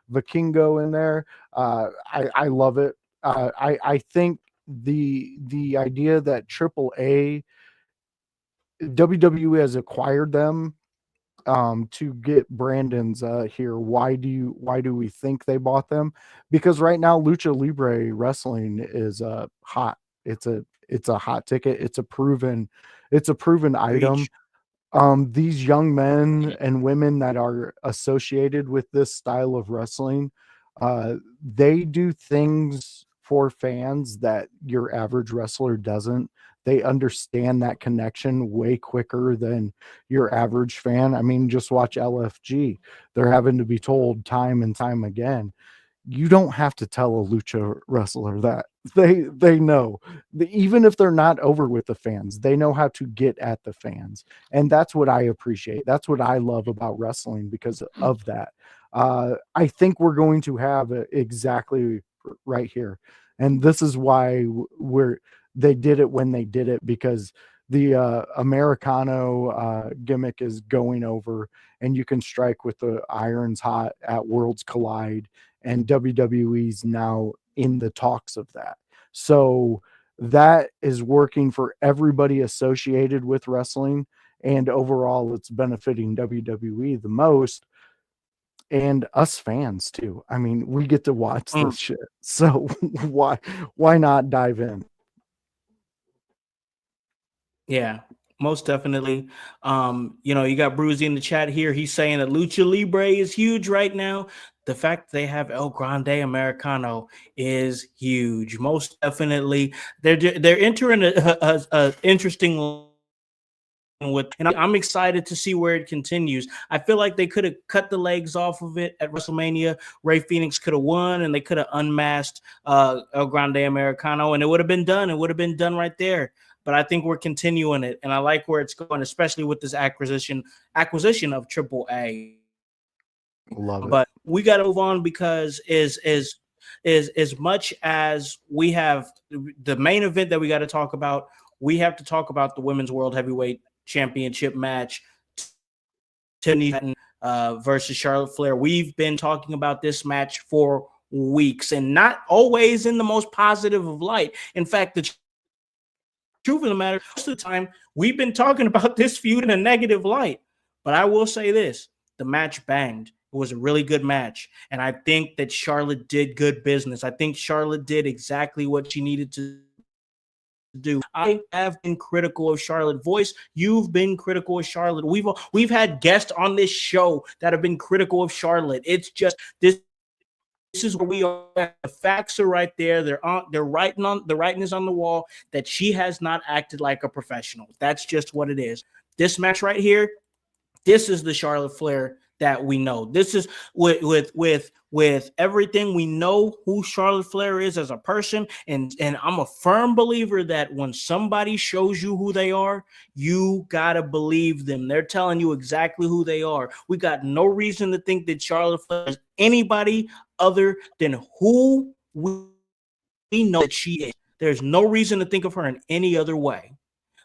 Vikingo in there, I love it. I think the idea that AAA WWE has acquired them to get Brandon's here. Why do we think they bought them? Because right now Lucha Libre wrestling is hot. It's a hot ticket. It's a proven item. These young men and women that are associated with this style of wrestling, they do things for fans that your average wrestler doesn't. They understand that connection way quicker than your average fan. I mean, just watch LFG. They're having to be told time and time again, you don't have to tell a lucha wrestler that. They know. Even if they're not over with the fans, they know how to get at the fans. And that's what I appreciate. That's what I love about wrestling because of that. I think we're going to have exactly right here. And this is why they did it when they did it, because the Americano gimmick is going over, and you can strike with the irons hot at Worlds Collide, and WWE's now in the talks of that. So that is working for everybody associated with wrestling, and overall it's benefiting WWE the most, and us fans too. I mean, we get to watch this shit. So why not dive in? Yeah. Most definitely. You got Bruzy in the chat here. He's saying that Lucha Libre is huge right now. The fact that they have El Grande Americano is huge. Most definitely. They're entering a interesting with, and I'm excited to see where it continues. I feel like they could have cut the legs off of it at WrestleMania. Ray Phoenix could have won, and they could have unmasked El Grande Americano, and it would have been done. It would have been done right there. But I think we're continuing it, and I like where it's going, especially with this acquisition of Triple A. Love it. But we got to move on because is as much as we have the main event that we got to talk about, we have to talk about the Women's World Heavyweight Championship match, Tiffany versus Charlotte Flair. We've been talking about this match for weeks, and not always in the most positive of light. In fact, the truth of the matter, most of the time, we've been talking about this feud in a negative light. But I will say this, the match banged. It was a really good match. And I think that Charlotte did good business. I think Charlotte did exactly what she needed to do. I have been critical of Charlotte. Voice, you've been critical of Charlotte. We've had guests on this show that have been critical of Charlotte. It's just this is where we are. The facts are right there. The writing is on the wall that she has not acted like a professional. That's just what it is. This match right here, this is the Charlotte Flair that we know. This is with everything we know who Charlotte Flair is as a person, and I'm a firm believer that when somebody shows you who they are, you gotta believe them. They're telling you exactly who they are. We got no reason to think that Charlotte Flair is anybody other than who we know that she is. There's no reason to think of her in any other way.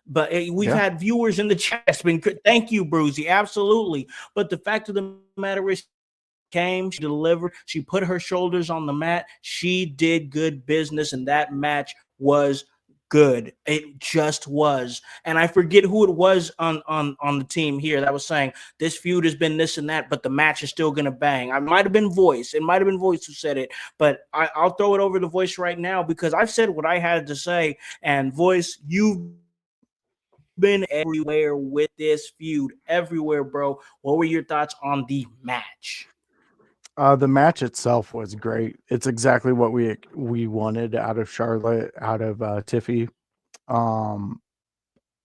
But we've had viewers in the chat. Thank you, Bruzy. Absolutely. But the fact of the matter is, she delivered. She put her shoulders on the mat. She did good business, and that match was good. It just was. And I forget who it was on the team here that was saying this feud has been this and that, but the match is still gonna bang. I might have been Voice. It might have been Voice who said it, but I'll throw it over to Voice right now because I've said what I had to say. And Voice, you've been everywhere with this feud, everywhere, bro. What were your thoughts on the match? The match itself was great. It's exactly what we wanted out of Charlotte, out of Tiffy. Um,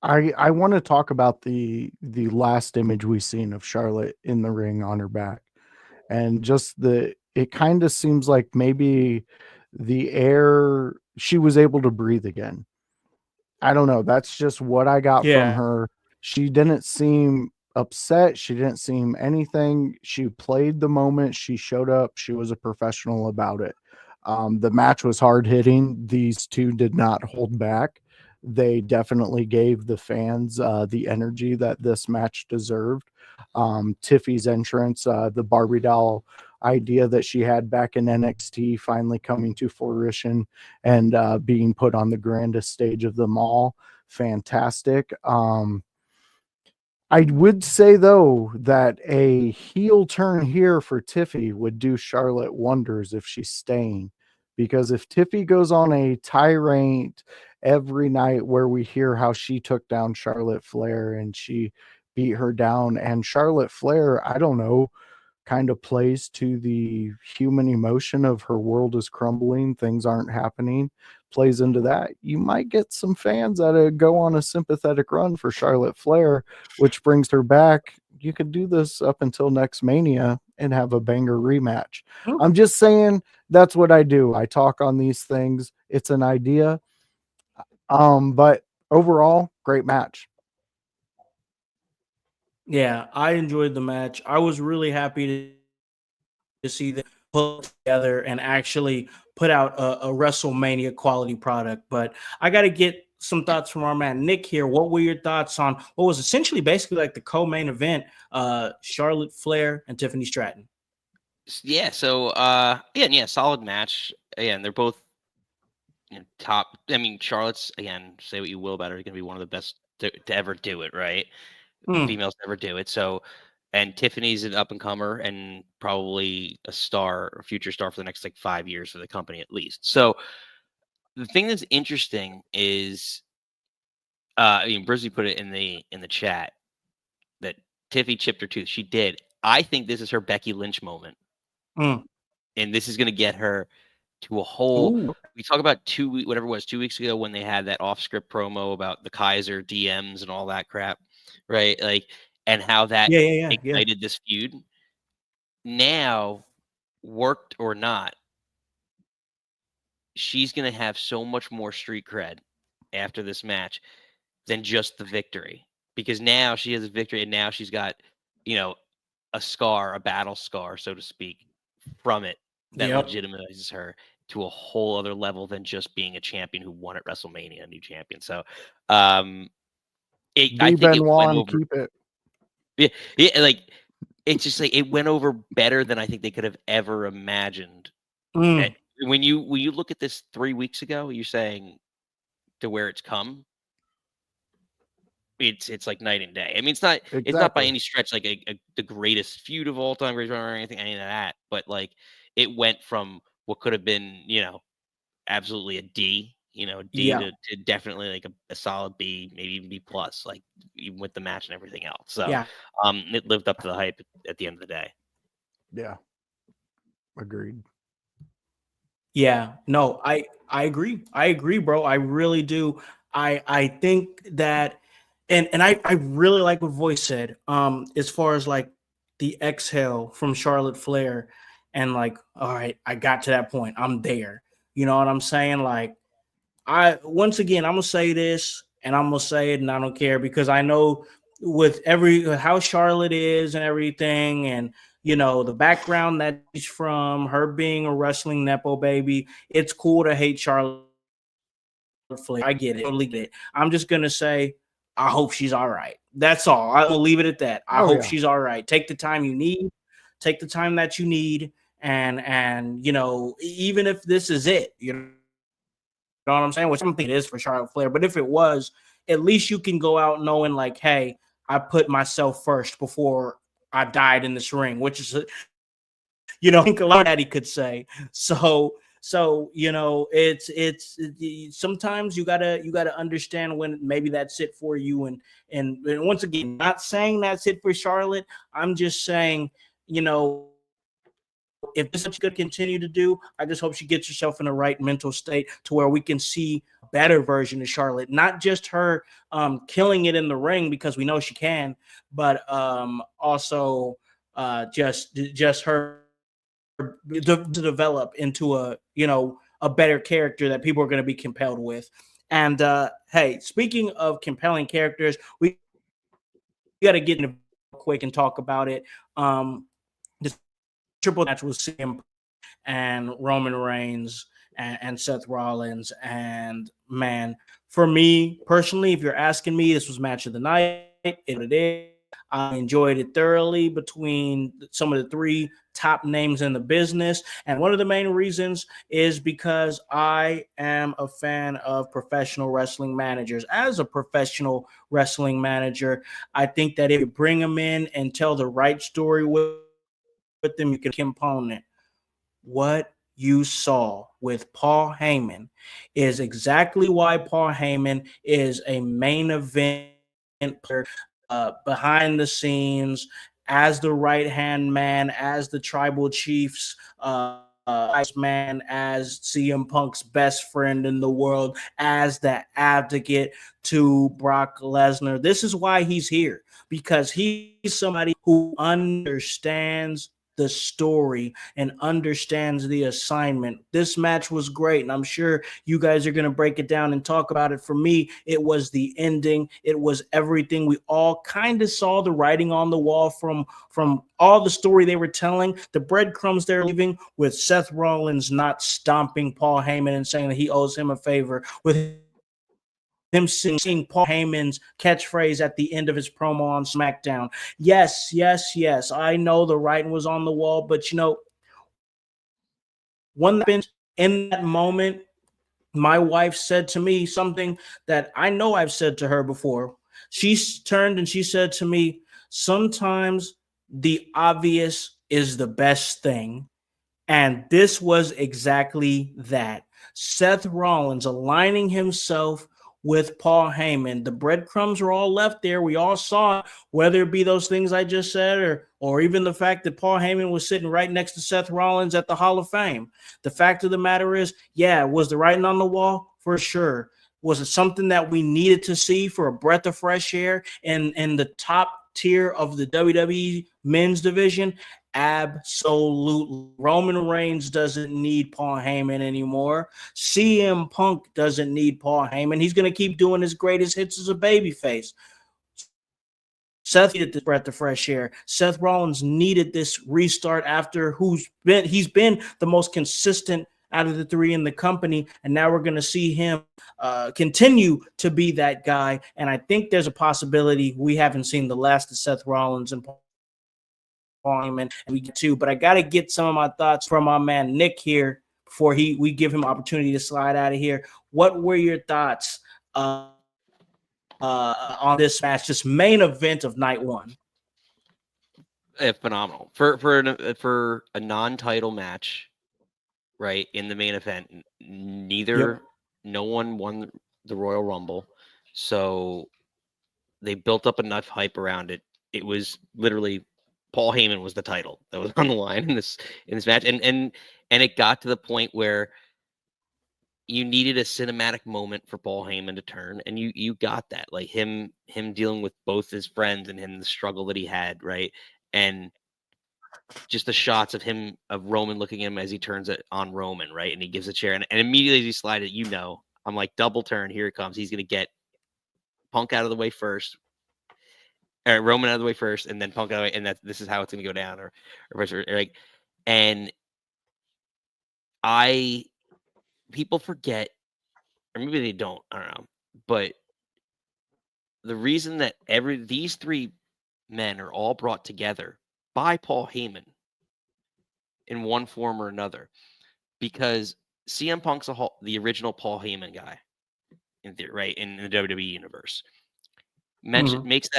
I want to talk about the last image we seen of Charlotte in the ring on her back, and just it kind of seems like maybe the air, she was able to breathe again. I don't know. That's just what I got from her. She didn't seem upset. She didn't seem anything. She played the moment. She showed up. She was a professional about it. The match was hard hitting. These two did not hold back. They definitely gave the fans the energy that this match deserved. Tiffy's entrance, the Barbie doll idea that she had back in NXT finally coming to fruition and being put on the grandest stage of them all. Fantastic. I would say, though, that a heel turn here for Tiffy would do Charlotte wonders if she's staying. Because if Tiffy goes on a tirade every night where we hear how she took down Charlotte Flair and she beat her down, and Charlotte Flair, I don't know, kind of plays to the human emotion of her world is crumbling, things aren't happening, plays into that, you might get some fans that go on a sympathetic run for Charlotte Flair, which brings her back. You could do this up until next Mania and have a banger rematch. I'm just saying that's what I do. I talk on these things. It's an idea. But overall, great match. Yeah, I enjoyed the match. I was really happy to see them pull together and actually put out a WrestleMania quality product. But I got to get some thoughts from our man Nick here. What were your thoughts on what was essentially basically like the co-main event, Charlotte Flair and Tiffany Stratton? Yeah, so solid match. Again, they're both top. I mean, Charlotte's, again, say what you will about her, going to be one of the best to ever do it, right? Females never do it. So, and Tiffany's an up and comer and probably a star, a future star for the next like 5 years for the company at least. So, the thing that's interesting is I mean, Brizzy put it in the chat that Tiffy chipped her tooth. She did. I think this is her Becky Lynch moment, Mm. and this is going to get her to a whole. Ooh. We talk about 2 weeks ago when they had that off-script promo about the Kaiser DMs and all that crap, right? Like, and how that Yeah. ignited this feud. Now, worked or not, she's going to have so much more street cred after this match than just the victory, because now she has a victory and now she's got, a scar, a battle scar, so to speak, from it that Yep. legitimizes her to a whole other level than just being a champion who won at WrestleMania, a new champion. So, I Be think it Benoit went and over. keep it. Yeah, like it's just like it went over better than I think they could have ever imagined. Mm. When you look at this 3 weeks ago, you're saying to where it's come, it's like night and day. I mean, it's not by Exactly. any stretch like the greatest feud of all time, or anything, any of that. But like, it went from what could have been, absolutely a D, D Yeah. to definitely like a solid B, maybe even B plus, like even with the match and everything else. So, Yeah. it lived up to the hype at the end of the day. Yeah. Agreed. Yeah, no, I agree. I agree, bro. I really do. I think that, and I really like what Voice said. As far as like the exhale from Charlotte Flair, and like, all right, I got to that point. I'm there. You know what I'm saying? Like, once again, I'm gonna say this, and I'm gonna say it, and I don't care, because I know with how Charlotte is and everything, and the background that she's from, her being a wrestling nepo baby, it's cool to hate Charlotte Flair. I get it, totally get it. I'm just gonna say, I hope she's all right. That's all. I will leave it at that. I hope she's all right. Take the time you need. Take the time that you need, and even if this is it, know what I'm saying? Which I don't think it is for Charlotte Flair, but if it was, at least you can go out knowing like, hey, I put myself first before I died in this ring, which is, I think a lot that he could say. So it's sometimes you gotta understand when maybe that's it for you, and once again, not saying that's it for Charlotte. I'm just saying, if this is what she's going to continue to do, I just hope she gets herself in the right mental state to where we can see a better version of Charlotte, not just her killing it in the ring, because we know she can, but also just her to develop into a better character that people are going to be compelled with. And hey, speaking of compelling characters, we got to get into quick and talk about it. This triple match was CM and Roman Reigns and Seth Rollins. And man, for me personally, if you're asking me, this was match of the night. It is. I enjoyed it thoroughly between some of the three top names in the business. And one of the main reasons is because I am a fan of professional wrestling managers. As a professional wrestling manager, I think that if you bring them in and tell the right story with them, you can component. What you saw with Paul Heyman is exactly why Paul Heyman is a main event player, behind the scenes, as the right hand man, as the tribal chief's man, as CM Punk's best friend in the world, as the advocate to Brock Lesnar. This is why he's here, because he's somebody who understands the story and understands the assignment. This match was great, and I'm sure you guys are going to break it down and talk about it. For me, it was the ending. It was everything. We all kind of saw the writing on the wall from all the story they were telling, the breadcrumbs they're leaving, with Seth Rollins not stomping Paul Heyman and saying that he owes him a favor, with him seeing Paul Heyman's catchphrase at the end of his promo on SmackDown. Yes. I know the writing was on the wall, but one happens in that moment. My wife said to me something that I know I've said to her before. She turned and she said to me, sometimes the obvious is the best thing. And this was exactly that. Seth Rollins aligning himself with Paul Heyman. The breadcrumbs are all left there. We all saw it, whether it be those things I just said or even the fact that Paul Heyman was sitting right next to Seth Rollins at the Hall of Fame. The fact of the matter is, yeah, was the writing on the wall? For sure. Was it something that we needed to see for a breath of fresh air in the top tier of the WWE men's division? Absolutely. Roman Reigns doesn't need Paul Heyman anymore. CM Punk doesn't need Paul Heyman. He's going to keep doing his greatest hits as a babyface. Seth needed this breath of fresh air. Seth Rollins needed this restart after he's been the most consistent out of the three in the company, and now we're going to see him continue to be that guy. And I think there's a possibility we haven't seen the last of Seth Rollins and Paul Heyman, and we get to. But I got to get some of my thoughts from my man Nick here before we give him opportunity to slide out of here. What were your thoughts on this match, this main event of night one? Phenomenal for a non-title match, right? In the main event, no one won the Royal Rumble, so they built up enough hype around it. It was literally Paul Heyman was the title that was on the line in this match, and it got to the point where you needed a cinematic moment for Paul Heyman to turn, and you got that, like him dealing with both his friends and him, the struggle that he had, right? And just the shots of Roman looking at him as he turns it on Roman, right? And he gives a chair, and immediately as he slides it, I'm like, double turn, here it comes. He's gonna get Punk out of the way first, or Roman out of the way first, and then Punk out of the way, and this is how it's gonna go down, or like, and people forget, or maybe they don't, I don't know, but the reason that these three men are all brought together by Paul Heyman in one form or another, because CM Punk's the original Paul Heyman guy, in the WWE universe. Makes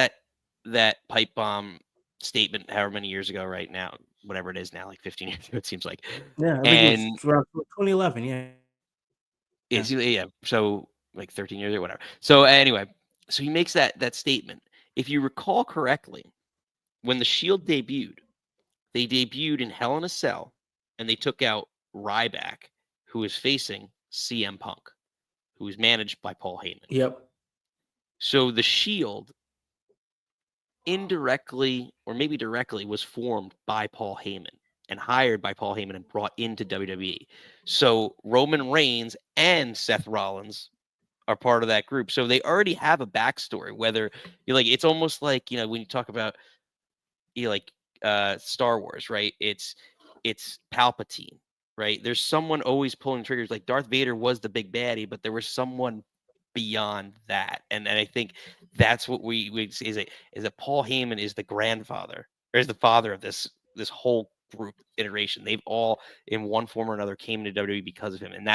that pipe bomb statement however many years ago, right now, whatever it is now, like 15 years ago, it seems like. Yeah, I think it was around 2011. Yeah. So like 13 years or whatever. So anyway, so he makes that statement. If you recall correctly, when the Shield debuted, they debuted in Hell in a Cell, and they took out Ryback, who was facing CM Punk, who was managed by Paul Heyman. Yep. So the Shield indirectly or maybe directly was formed by Paul Heyman and hired by Paul Heyman and brought into WWE. So Roman Reigns and Seth Rollins are part of that group. So they already have a backstory, whether you're like, it's almost like, when you talk about Star Wars, right? It's Palpatine, right? There's someone always pulling triggers. Like Darth Vader was the big baddie, but there was someone beyond that, and I think that's what we say is that Paul Heyman is the grandfather, or is the father of this whole group iteration. They've all, in one form or another, came into WWE because of him, and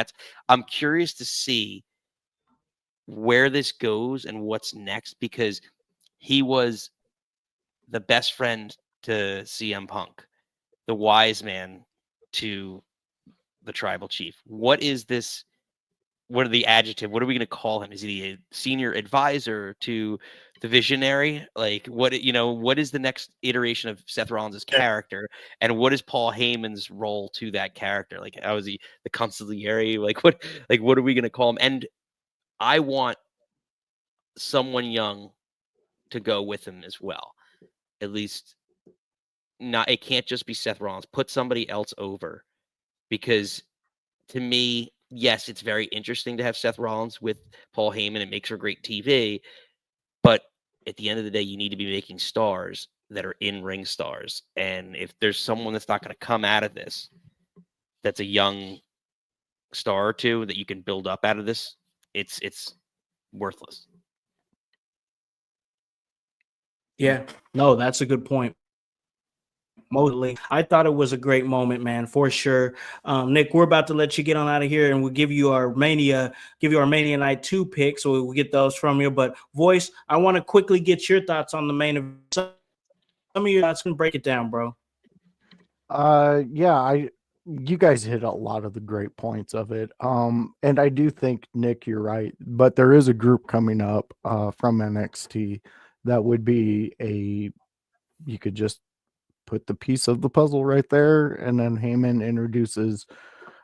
I'm curious to see where this goes and what's next, because he was the best friend to CM Punk, the wise man to the tribal chief. What is this? What are the adjective? What are we going to call him? Is he a senior advisor to the visionary? Like what is the next iteration of Seth Rollins' character, and what is Paul Heyman's role to that character? Like, how is he the consigliere? Like what are we going to call him? And I want someone young to go with him as well. At least it can't just be Seth Rollins. Put somebody else over, because to me, yes, it's very interesting to have Seth Rollins with Paul Heyman. It makes for great TV. But at the end of the day, you need to be making stars that are in-ring stars. And if there's someone that's not going to come out of this, that's a young star or two that you can build up out of this, it's worthless. Yeah, no, that's a good point. Mostly, I thought it was a great moment, man, for sure. Nick, we're about to let you get on out of here, and we'll give you our Mania Night 2 picks, so we'll get those from you. But Voice, I want to quickly get your thoughts on the main event. Some of your thoughts, can break it down, bro. Yeah, you guys hit a lot of the great points of it. And I do think, Nick, you're right, but there is a group coming up from NXT that would be you could just put the piece of the puzzle right there, and then Heyman introduces,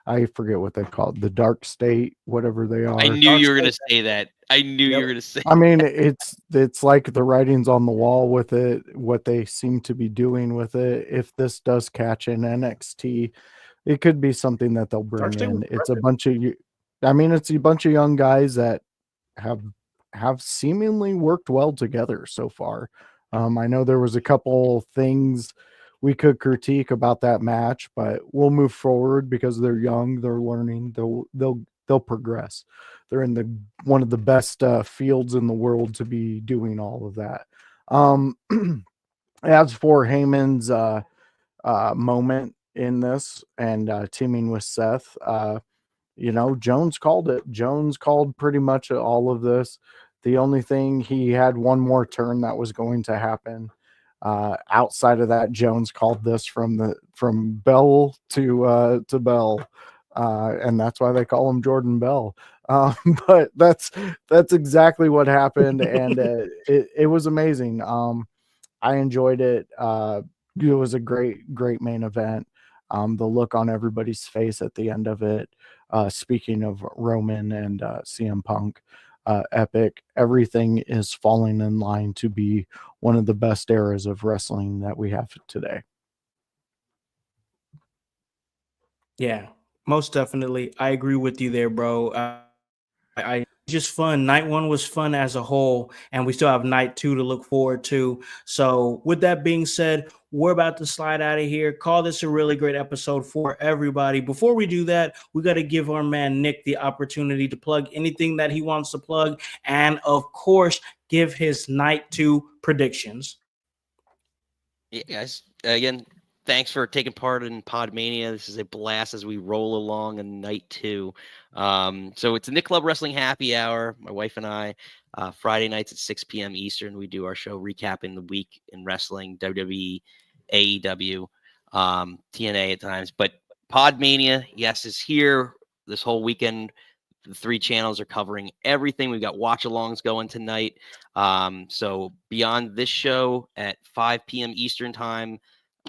I forget what they call it, the Dark State, whatever they are. I knew Dark you were going State. to say that. I knew you Yep. were going to say I mean, it's like the writing's on the wall with it, what they seem to be doing with it. If this does catch in NXT, it could be something that they'll bring Dark State was in. It's a bunch of it's a bunch of young guys that have seemingly worked well together so far. I know there was a couple things we could critique about that match, but we'll move forward because they're young, they're learning, they'll progress. They're in the one of the best fields in the world to be doing all of that. As for Heyman's moment in this and teaming with Seth, Jones called it. Jones called pretty much all of this. The only thing, he had one more turn that was going to happen. Outside of that, Jones called this from Bell to Bell, and that's why they call him Jordan Bell. But that's exactly what happened, and it was amazing. I enjoyed it. It was a great main event. The look on everybody's face at the end of it. Speaking of Roman and CM Punk, epic. Everything is falling in line to be one of the best eras of wrestling that we have today. Yeah, most definitely. I agree with you there, bro. I just fun. Night one was fun as a whole, and we still have night two to look forward to. So, with that being said, we're about to slide out of here. Call this a really great episode for everybody. Before we do that, we got to give our man Nick the opportunity to plug anything that he wants to plug, and of course, give his night two predictions. Yeah, guys. Again, thanks for taking part in Podmania. This is a blast as we roll along in night two. So it's a Nick Club Wrestling Happy Hour. My wife and I, Friday nights at 6 p.m. Eastern, we do our show recapping the week in wrestling, WWE, AEW, TNA at times. But Podmania, yes, is here this whole weekend. The three channels are covering everything. We've got watch-alongs going tonight. So beyond this show at 5 p.m. Eastern time,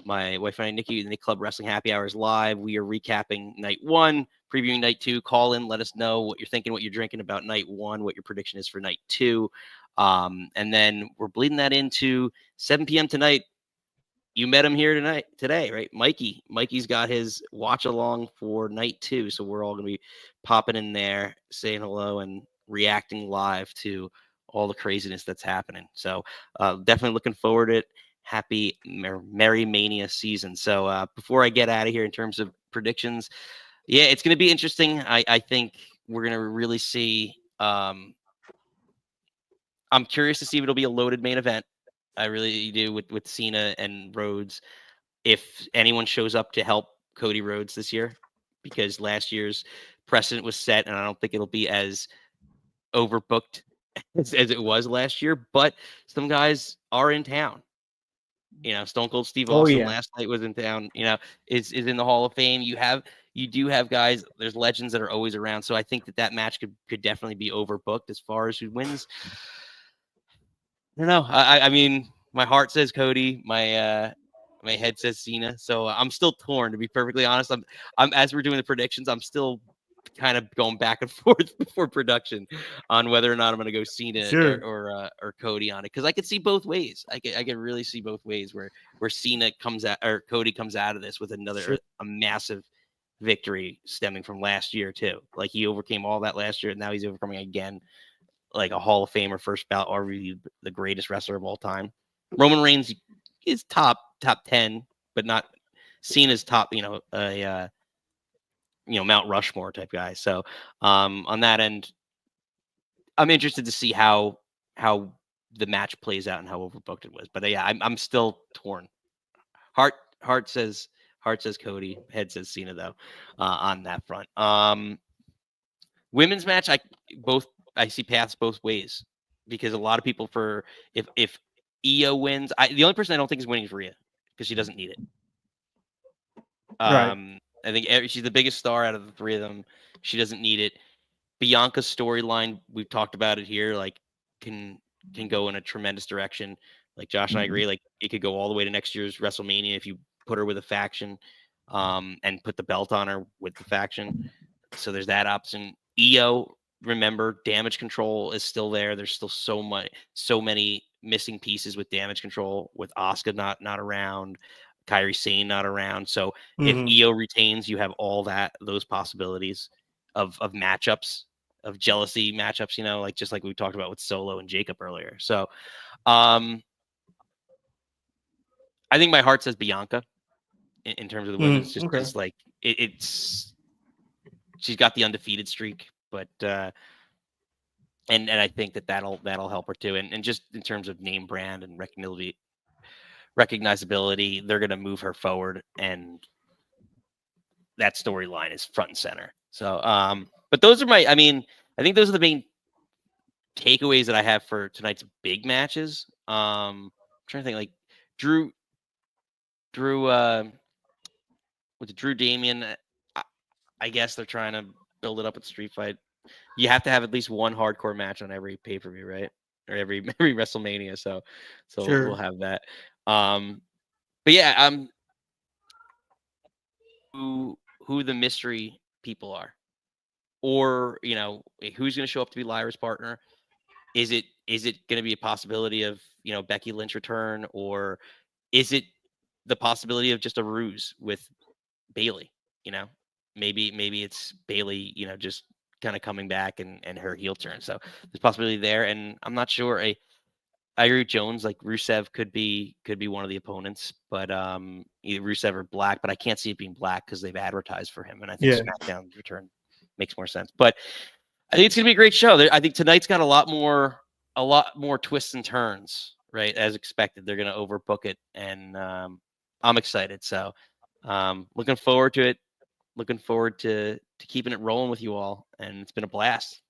my wife and I, Nikki, the Nick Club Wrestling Happy Hour is live. We are recapping night one, previewing night two. Call in, let us know what you're thinking, what you're drinking about night one, what your prediction is for night two. And then we're bleeding that into 7 p.m. tonight. You met him here today, right? Mikey's got his watch along for night two. So we're all going to be popping in there, saying hello and reacting live to all the craziness that's happening. So definitely looking forward to it. Happy Merry Mania season. So before I get out of here in terms of predictions, yeah, it's going to be interesting. I think we're going to really see. I'm curious to see if it'll be a loaded main event. I really do with Cena and Rhodes. If anyone shows up to help Cody Rhodes this year, because last year's precedent was set, and I don't think it'll be as overbooked as it was last year. But some guys are in town. Stone Cold Steve Austin last night was in town. Is in the Hall of Fame. You do have guys. There's legends that are always around. So I think that match could definitely be overbooked as far as who wins. I don't know. I mean, my heart says Cody. My head says Cena. So I'm still torn, to be perfectly honest. I'm as we're doing the predictions, I'm still kind of going back and forth before production on whether or not I'm going to go Cena or Cody on it, because I could see both ways. I could really see both ways where Cena comes out or Cody comes out of this with another a massive victory stemming from last year too. Like he overcame all that last year, and now he's overcoming again, like a Hall of Famer, first ballot, arguably the greatest wrestler of all time. Roman Reigns is top 10, but not Cena's top, Mount Rushmore type guy. So on that end, I'm interested to see how the match plays out and how overbooked it was. But yeah, I'm still torn. Heart says Cody, head says Cena though, on that front. Women's match, I see paths both ways, because a lot of people, for if Io wins, the only person I don't think is winning is Rhea, because she doesn't need it. Right. I think she's the biggest star out of the three of them. She doesn't need it. Bianca's storyline, we've talked about it here, like can go in a tremendous direction. Like Josh and I agree, like it could go all the way to next year's WrestleMania if you put her with a faction, and put the belt on her with the faction. So there's that option. Io, remember, damage control is still there. There's still so many missing pieces with damage control, with Asuka not around, Kairi Sane not around. So if Io retains, you have all those possibilities of matchups, of jealousy matchups, you know, like just like we talked about with Solo and Jacob earlier. So I think my heart says Bianca in terms of the women's, just because like it's she's got the undefeated streak, but and I think that'll help her too. And just in terms of name brand and recognizability, they're gonna move her forward, and that storyline is front and center. So but those are I think those are the main takeaways that I have for tonight's big matches. I'm trying to think, like Drew with Drew Damien, I guess they're trying to build it up with Street Fight. You have to have at least one hardcore match on every pay-per-view, right? Or every WrestleMania. So Sure. we'll have that. But yeah, who the mystery people are, or you know, who's going to show up to be Lyra's partner? Is it going to be a possibility of, you know, Becky Lynch return, or is it the possibility of just a ruse with Bayley? You know, maybe it's Bayley, you know, just kind of coming back and her heel turn. So there's possibility there, and I'm not sure. I agree with Jones. Like Rusev could be one of the opponents, but either Rusev or Black. But I can't see it being Black because they've advertised for him, and I think SmackDown's return makes more sense. But I think it's gonna be a great show. I think tonight's got a lot more twists and turns, right? As expected, they're gonna overbook it, and I'm excited. So looking forward to it. Looking forward to keeping it rolling with you all, and it's been a blast.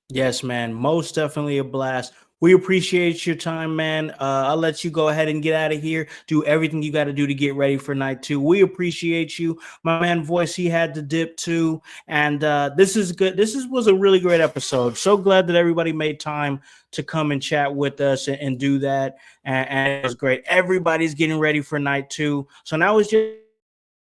Yes, man. Most definitely a blast. We appreciate your time, man. I'll let you go ahead and get out of here. Do everything you got to do to get ready for night 2. We appreciate you. My man Voice, he had to dip too. And this is good. Was a really great episode. So glad that everybody made time to come and chat with us and do that. And it was great. Everybody's getting ready for night 2. So now it's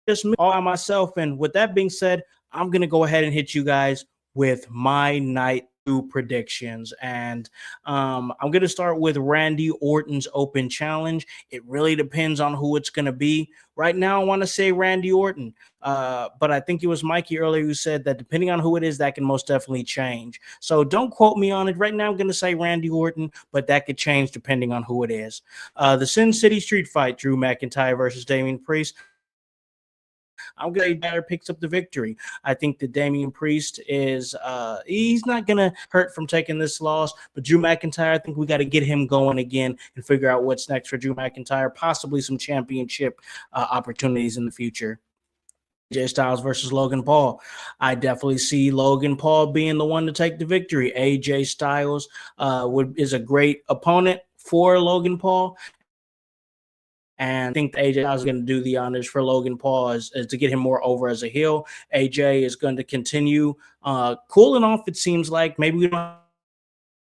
just me all by myself. And with that being said, I'm going to go ahead and hit you guys with my night 2 predictions. And I'm going to start with Randy Orton's open challenge. It really depends on who it's going to be. Right now, I want to say Randy Orton. But I think it was Mikey earlier who said that depending on who it is, that can most definitely change. So don't quote me on it. Right now, I'm going to say Randy Orton, but that could change depending on who it is. The Sin City Street Fight, Drew McIntyre versus Damian Priest. I'm going to say Balor picks up the victory. I think that Damian Priest is he's not going to hurt from taking this loss, but Drew McIntyre, I think we got to get him going again and figure out what's next for Drew McIntyre, possibly some championship opportunities in the future. AJ Styles versus Logan Paul. I definitely see Logan Paul being the one to take the victory. AJ Styles is a great opponent for Logan Paul. And I think AJ Styles is going to do the honors for Logan Paul is to get him more over as a heel. AJ is going to continue cooling off, it seems like. Maybe we don't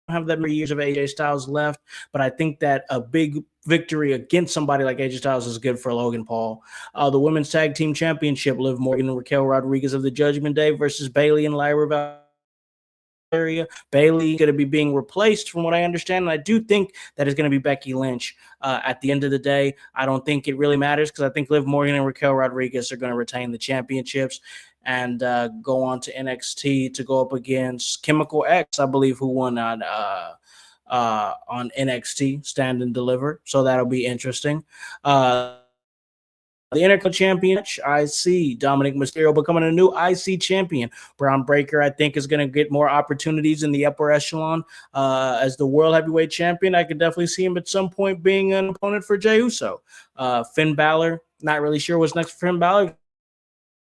have that many years of AJ Styles left, but I think that a big victory against somebody like AJ Styles is good for Logan Paul. The Women's Tag Team Championship, Liv Morgan and Raquel Rodriguez of the Judgment Day versus Bayley and Lyra area. Bayley going to be being replaced from what I understand. And I do think that it's going to be Becky Lynch. At the end of the day, I don't think it really matters because I think Liv Morgan and Raquel Rodriguez are going to retain the championships and go on to NXT to go up against Chemical X, I believe, who won on NXT Stand and Deliver. So that'll be interesting. The Intercontinental Champion, I see Dominic Mysterio becoming a new IC champion. Braun Breaker, I think, is going to get more opportunities in the upper echelon as the World Heavyweight Champion. I could definitely see him at some point being an opponent for Jey Uso. Finn Balor, not really sure what's next for Finn Balor.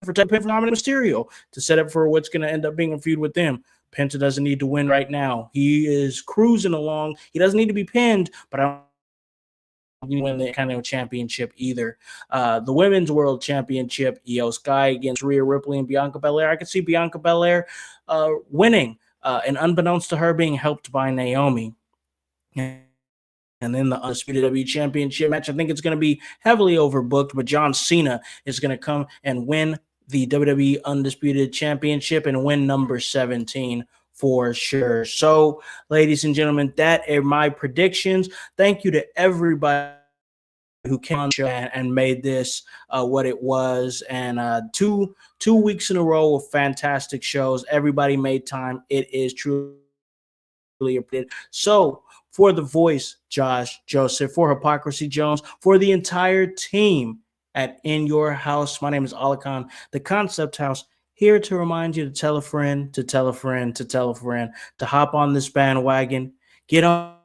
For Dominic Mysterio to set up for what's going to end up being a feud with them. Penta doesn't need to win right now. He is cruising along. He doesn't need to be pinned, but I win the Intercontinental Championship either. The Women's World Championship, Io Sky against Rhea Ripley and Bianca Belair. I could see Bianca Belair winning, and unbeknownst to her, being helped by Naomi. And then the Undisputed WWE Championship match, I think it's going to be heavily overbooked, but John Cena is going to come and win the WWE Undisputed Championship and win number 17 for sure. So, ladies and gentlemen, that are my predictions. Thank you to everybody who came on the show and made this what it was. And two weeks in a row of fantastic shows. Everybody made time. It is truly appreciated. So, for the voice, Josh Joseph, for Hypocrisy Jones, for the entire team at In Your House, my name is Alakan, the Concept House, here to remind you to tell a friend, to tell a friend, to tell a friend, to hop on this bandwagon, get on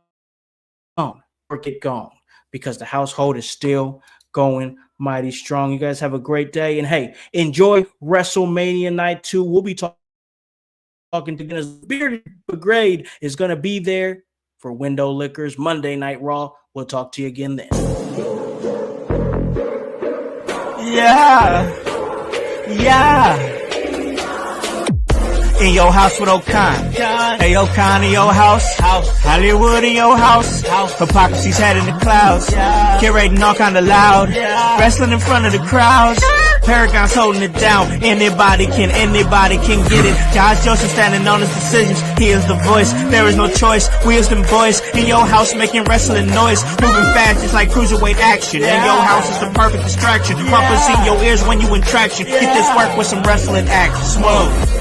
or get gone, because the household is still going mighty strong. You guys have a great day, and hey, enjoy WrestleMania Night 2. We'll be talking to Guinness. Bearded Brigade is going to be there for Window Liquors Monday Night Raw. We'll talk to you again then. Yeah. In your house with O'Con. Hey, O'Con in your house. Hollywood in your house. Hypocrisy's head in the clouds. Curating all kind of loud. Wrestling in front of the crowds. Paragon's holding it down. Anybody can get it. Josh Joseph standing on his decisions. He is the voice. There is no choice. We is them boys in your house making wrestling noise. Moving fast just like cruiserweight action. In your house is the perfect distraction. Pumpers in your ears when you in traction. Get this work with some wrestling action. Smooth.